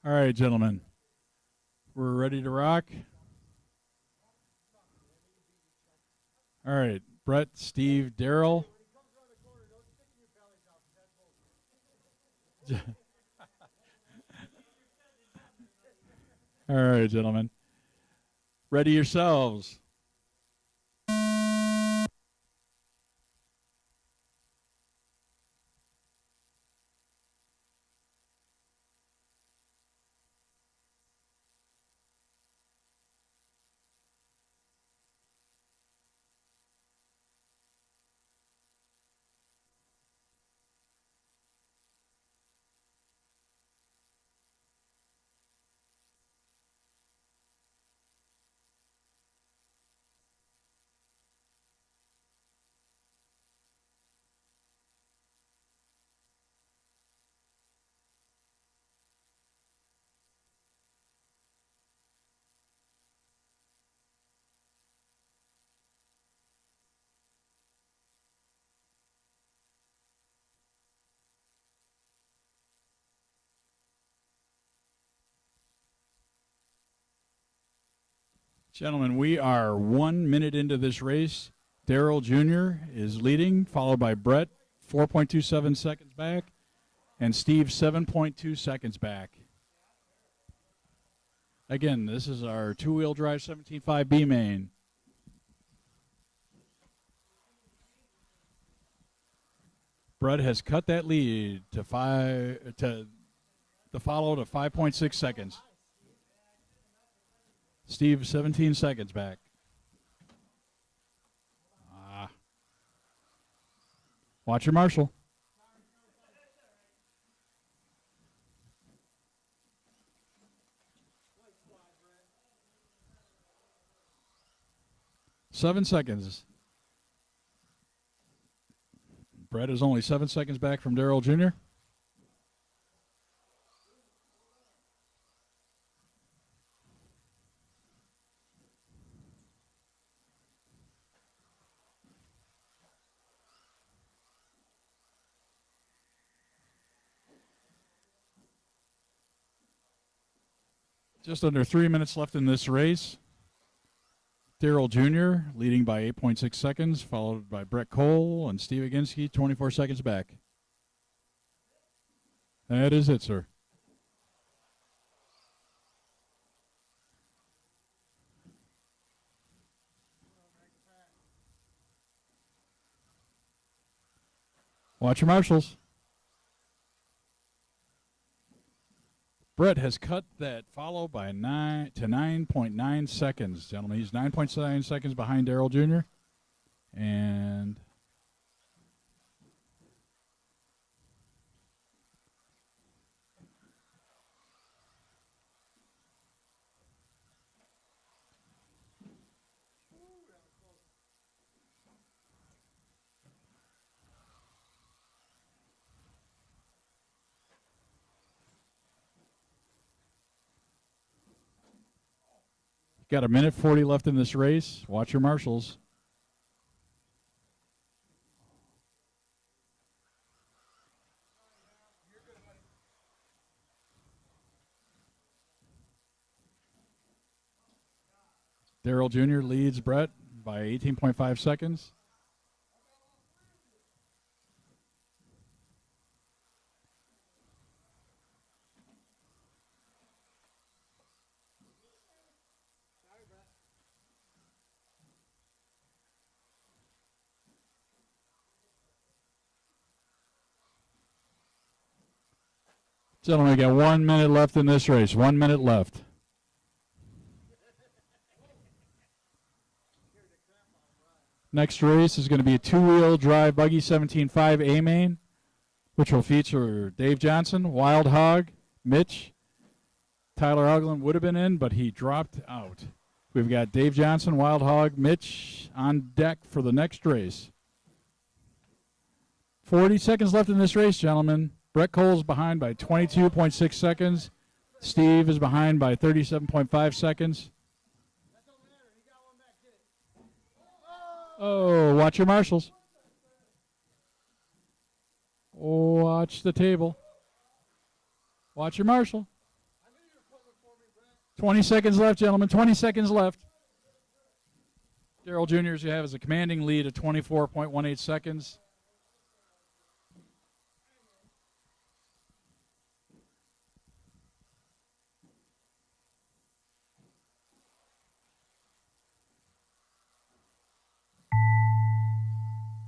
all right, gentlemen. We're ready to rock. All right, Brett, Steve, Daryl. All right, gentlemen. Ready yourselves. Gentlemen, we are 1 minute into this race. Daryl Jr. is leading, followed by Brett, 4.27 seconds back, and Steve, 7.2 seconds back. Again, this is our two-wheel drive 17.5 B main. Brett has cut that lead to the follow to 5.6 seconds. Steve, 17 seconds back. Watch your marshal. Seven seconds. Brett is only 7 seconds back from Daryl Jr. Just under 3 minutes left in this race. Daryl Jr. leading by 8.6 seconds, followed by Brett Cole and Steve Aginski, 24 seconds back. That is it, sir. Watch your marshals. Brett has cut that follow by 9.9 seconds, gentlemen. He's 9.9 seconds behind Daryl Jr. And got a minute 40 left in this race. Watch your marshals. Daryl Jr. leads Brett by 18.5 seconds. Gentlemen, we got 1 minute left in this race. 1 minute left. Next race is going to be a two-wheel drive buggy 17.5 A main, which will feature Dave Johnson, Wild Hog, Mitch. Tyler Ogland would have been in, but he dropped out. We've got Dave Johnson, Wild Hog, Mitch on deck for the next race. 40 seconds left in this race, gentlemen. Brett Cole's behind by 22.6 seconds. Steve is behind by 37.5 seconds. Oh, watch your marshals. Watch the table. Watch your marshal. 20 seconds left, gentlemen. 20 seconds left. Daryl Jr. as you have is a commanding lead of 24.18 seconds.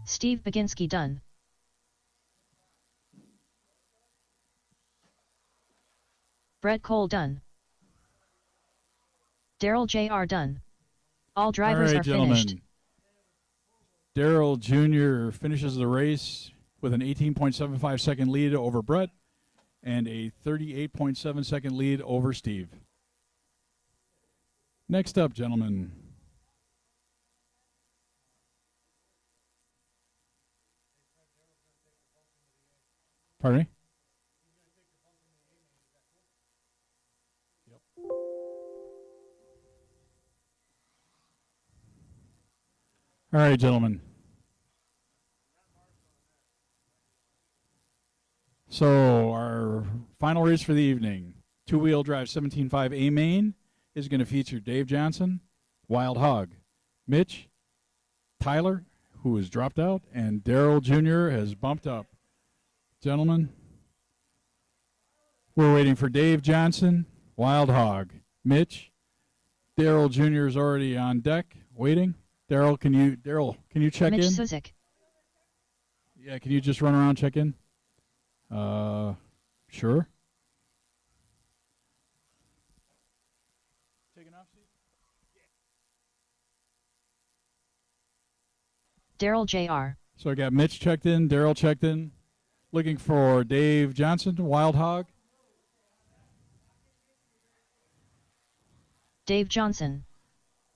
Steve Baginski done. Brett Cole done. Daryl Jr. done. All drivers All right, are gentlemen. finished. Daryl Jr. finishes the race with an 18.75 second lead over Brett and a 38.7 second lead over Steve. Next up, gentlemen. Pardon me? Yep. All right, gentlemen. So our final race for the evening, two-wheel drive 17.5 A main, is going to feature Dave Johnson, Wild Hog, Mitch, Tyler, who has dropped out, and Daryl Jr. has bumped up. Gentlemen, we're waiting for Dave Johnson, Wild Hog, Mitch. Daryl Jr. is already on deck, waiting. Daryl, can you check Mitch in? Suzik. Yeah, can you just run around, check in? Sure. Daryl Jr. So I got Mitch checked in, Daryl checked in. Looking for Dave Johnson, Wild Hog. Dave Johnson.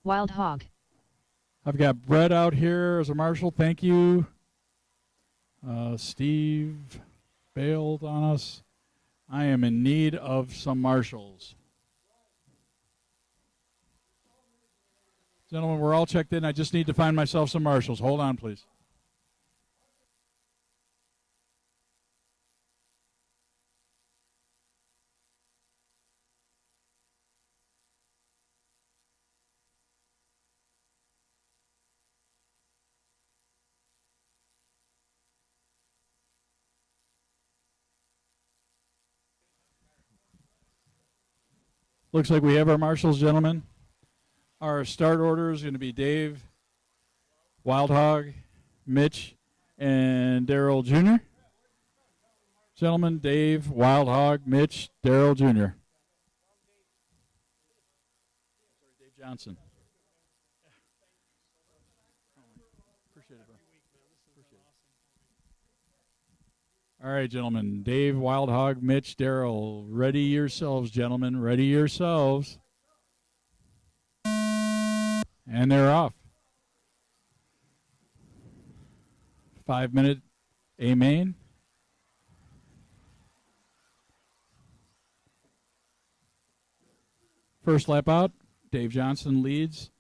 Wild Hog. I've got Brett out here as a marshal. Thank you. Steve bailed on us. I am in need of some marshals. Gentlemen, we're all checked in. I just need to find myself some marshals. Hold on, please. Looks like we have our marshals, gentlemen. Our start order is going to be Dave, Wild Hog, Mitch, and Daryl Jr. Gentlemen, Dave, Wild Hog, Mitch, Daryl Jr. Dave Johnson. Appreciate it, bro. Appreciate it. All right, gentlemen. Dave, Wild Hog, Mitch, Daryl. Ready yourselves, gentlemen. Ready yourselves. And they're off. 5-minute A main. First lap out, Dave Johnson leads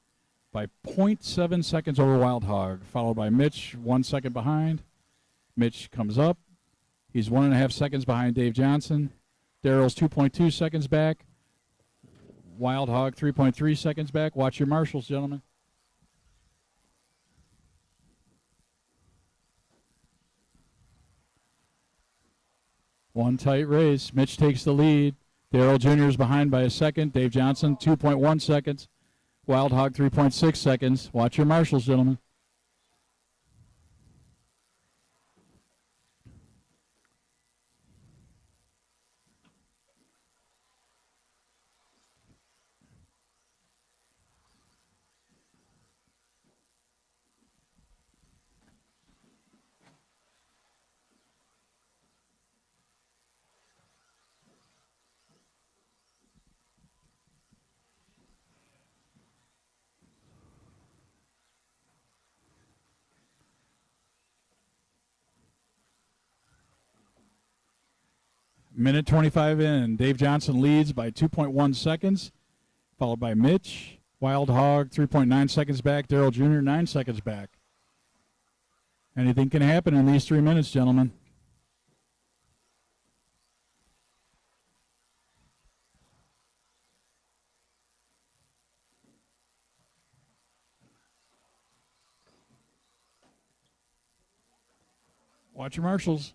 by 0.7 seconds over Wild Hog, followed by Mitch, 1 second behind. Mitch comes up. He's 1.5 seconds behind Dave Johnson. Daryl's 2.2 seconds back. Wild Hog 3.3 seconds back. Watch your marshals, gentlemen. One tight race. Mitch takes the lead. Daryl Jr. is behind by a second. Dave Johnson 2.1 seconds. Wild Hog 3.6 seconds. Watch your marshals, gentlemen. Minute 25 in. Dave Johnson leads by 2.1 seconds, followed by Mitch. Wild Hog 3.9 seconds back. Daryl Jr. 9 seconds back. Anything can happen in these 3 minutes, gentlemen. Watch your marshals.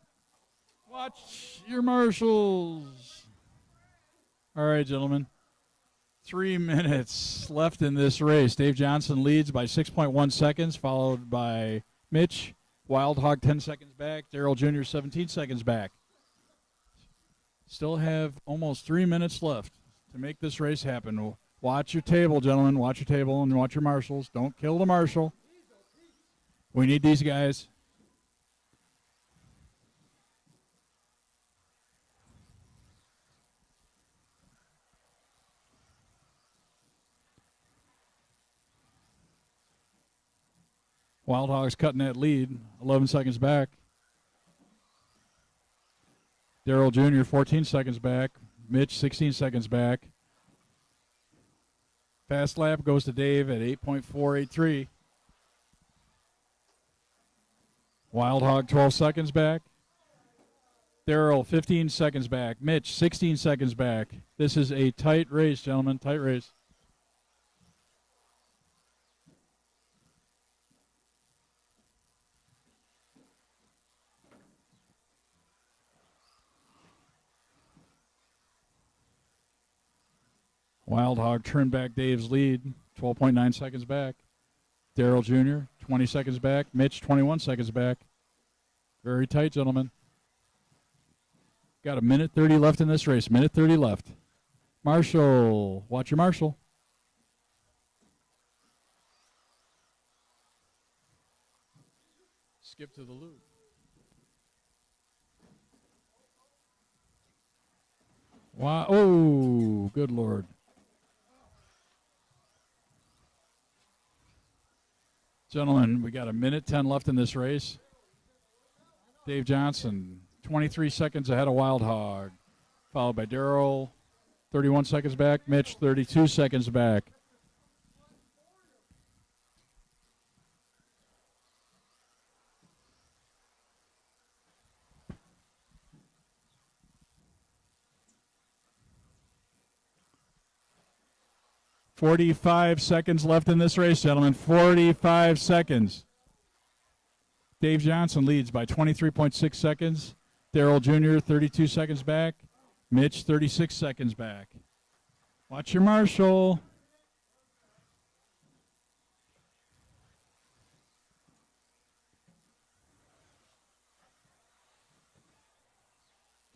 Watch your marshals. All right, gentlemen. 3 minutes left in this race. Dave Johnson leads by 6.1 seconds, followed by Mitch. Wild Hog 10 seconds back. Daryl Jr. 17 seconds back. Still have almost 3 minutes left to make this race happen. Watch your table, gentlemen. Watch your table and watch your marshals. Don't kill the marshal. We need these guys. Wild Hog's cutting that lead, 11 seconds back. Daryl Jr., 14 seconds back. Mitch, 16 seconds back. Fast lap goes to Dave at 8.483. Wild Hog, 12 seconds back. Daryl, 15 seconds back. Mitch, 16 seconds back. This is a tight race, gentlemen, tight race. Wild Hog turned back Dave's lead, 12.9 seconds back. Daryl Jr., 20 seconds back. Mitch, 21 seconds back. Very tight, gentlemen. Got a minute 30 left in this race. Minute 30 left. Marshall, watch your Marshall. Skip to the loop. Wow. Oh, good Lord. Gentlemen, we got a minute 10 left in this race. Dave Johnson, 23 seconds ahead of Wild Hog, followed by Daryl, 31 seconds back. Mitch, 32 seconds back. "45 seconds left in this race, gentlemen. 45 seconds. Dave Johnson leads by 23.6 seconds. Daryl Jr., 32 seconds back. Mitch, 36 seconds back. Watch your Marshall.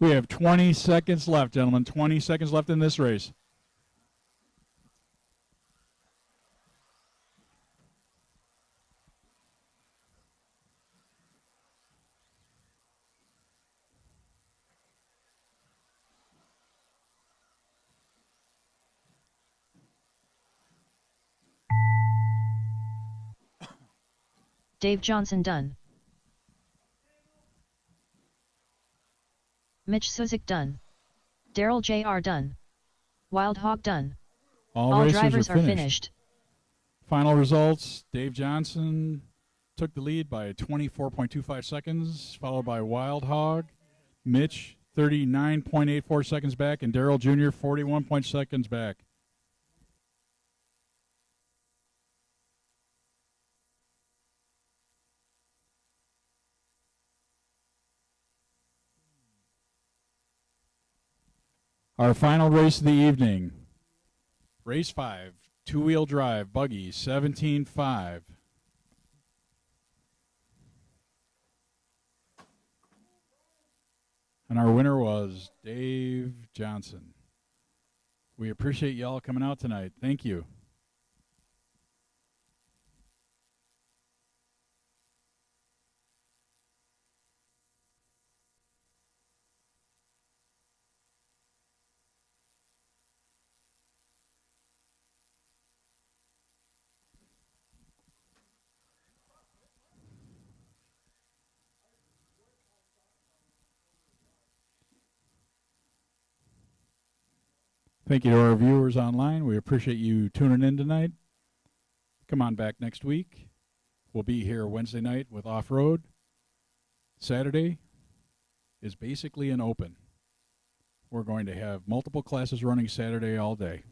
We have 20 seconds left, gentlemen. 20 seconds left in this race. Dave Johnson done. Mitch Suzik done. Daryl Jr. done. Wild Hog done. All races drivers are are finished. finished. Final results, Dave Johnson took the lead by 24.25 seconds, followed by Wild Hog. Mitch, 39.84 seconds back, and Daryl Jr., 41 seconds back. Our final race of the evening, race 5, two-wheel drive, buggy, 17.5. And our winner was Dave Johnson. We appreciate y'all coming out tonight. Thank you. Thank you to our viewers online. We appreciate you tuning in tonight. Come on back next week. We'll be here Wednesday night with Off-Road. Saturday is basically an open. We're going to have multiple classes running Saturday all day.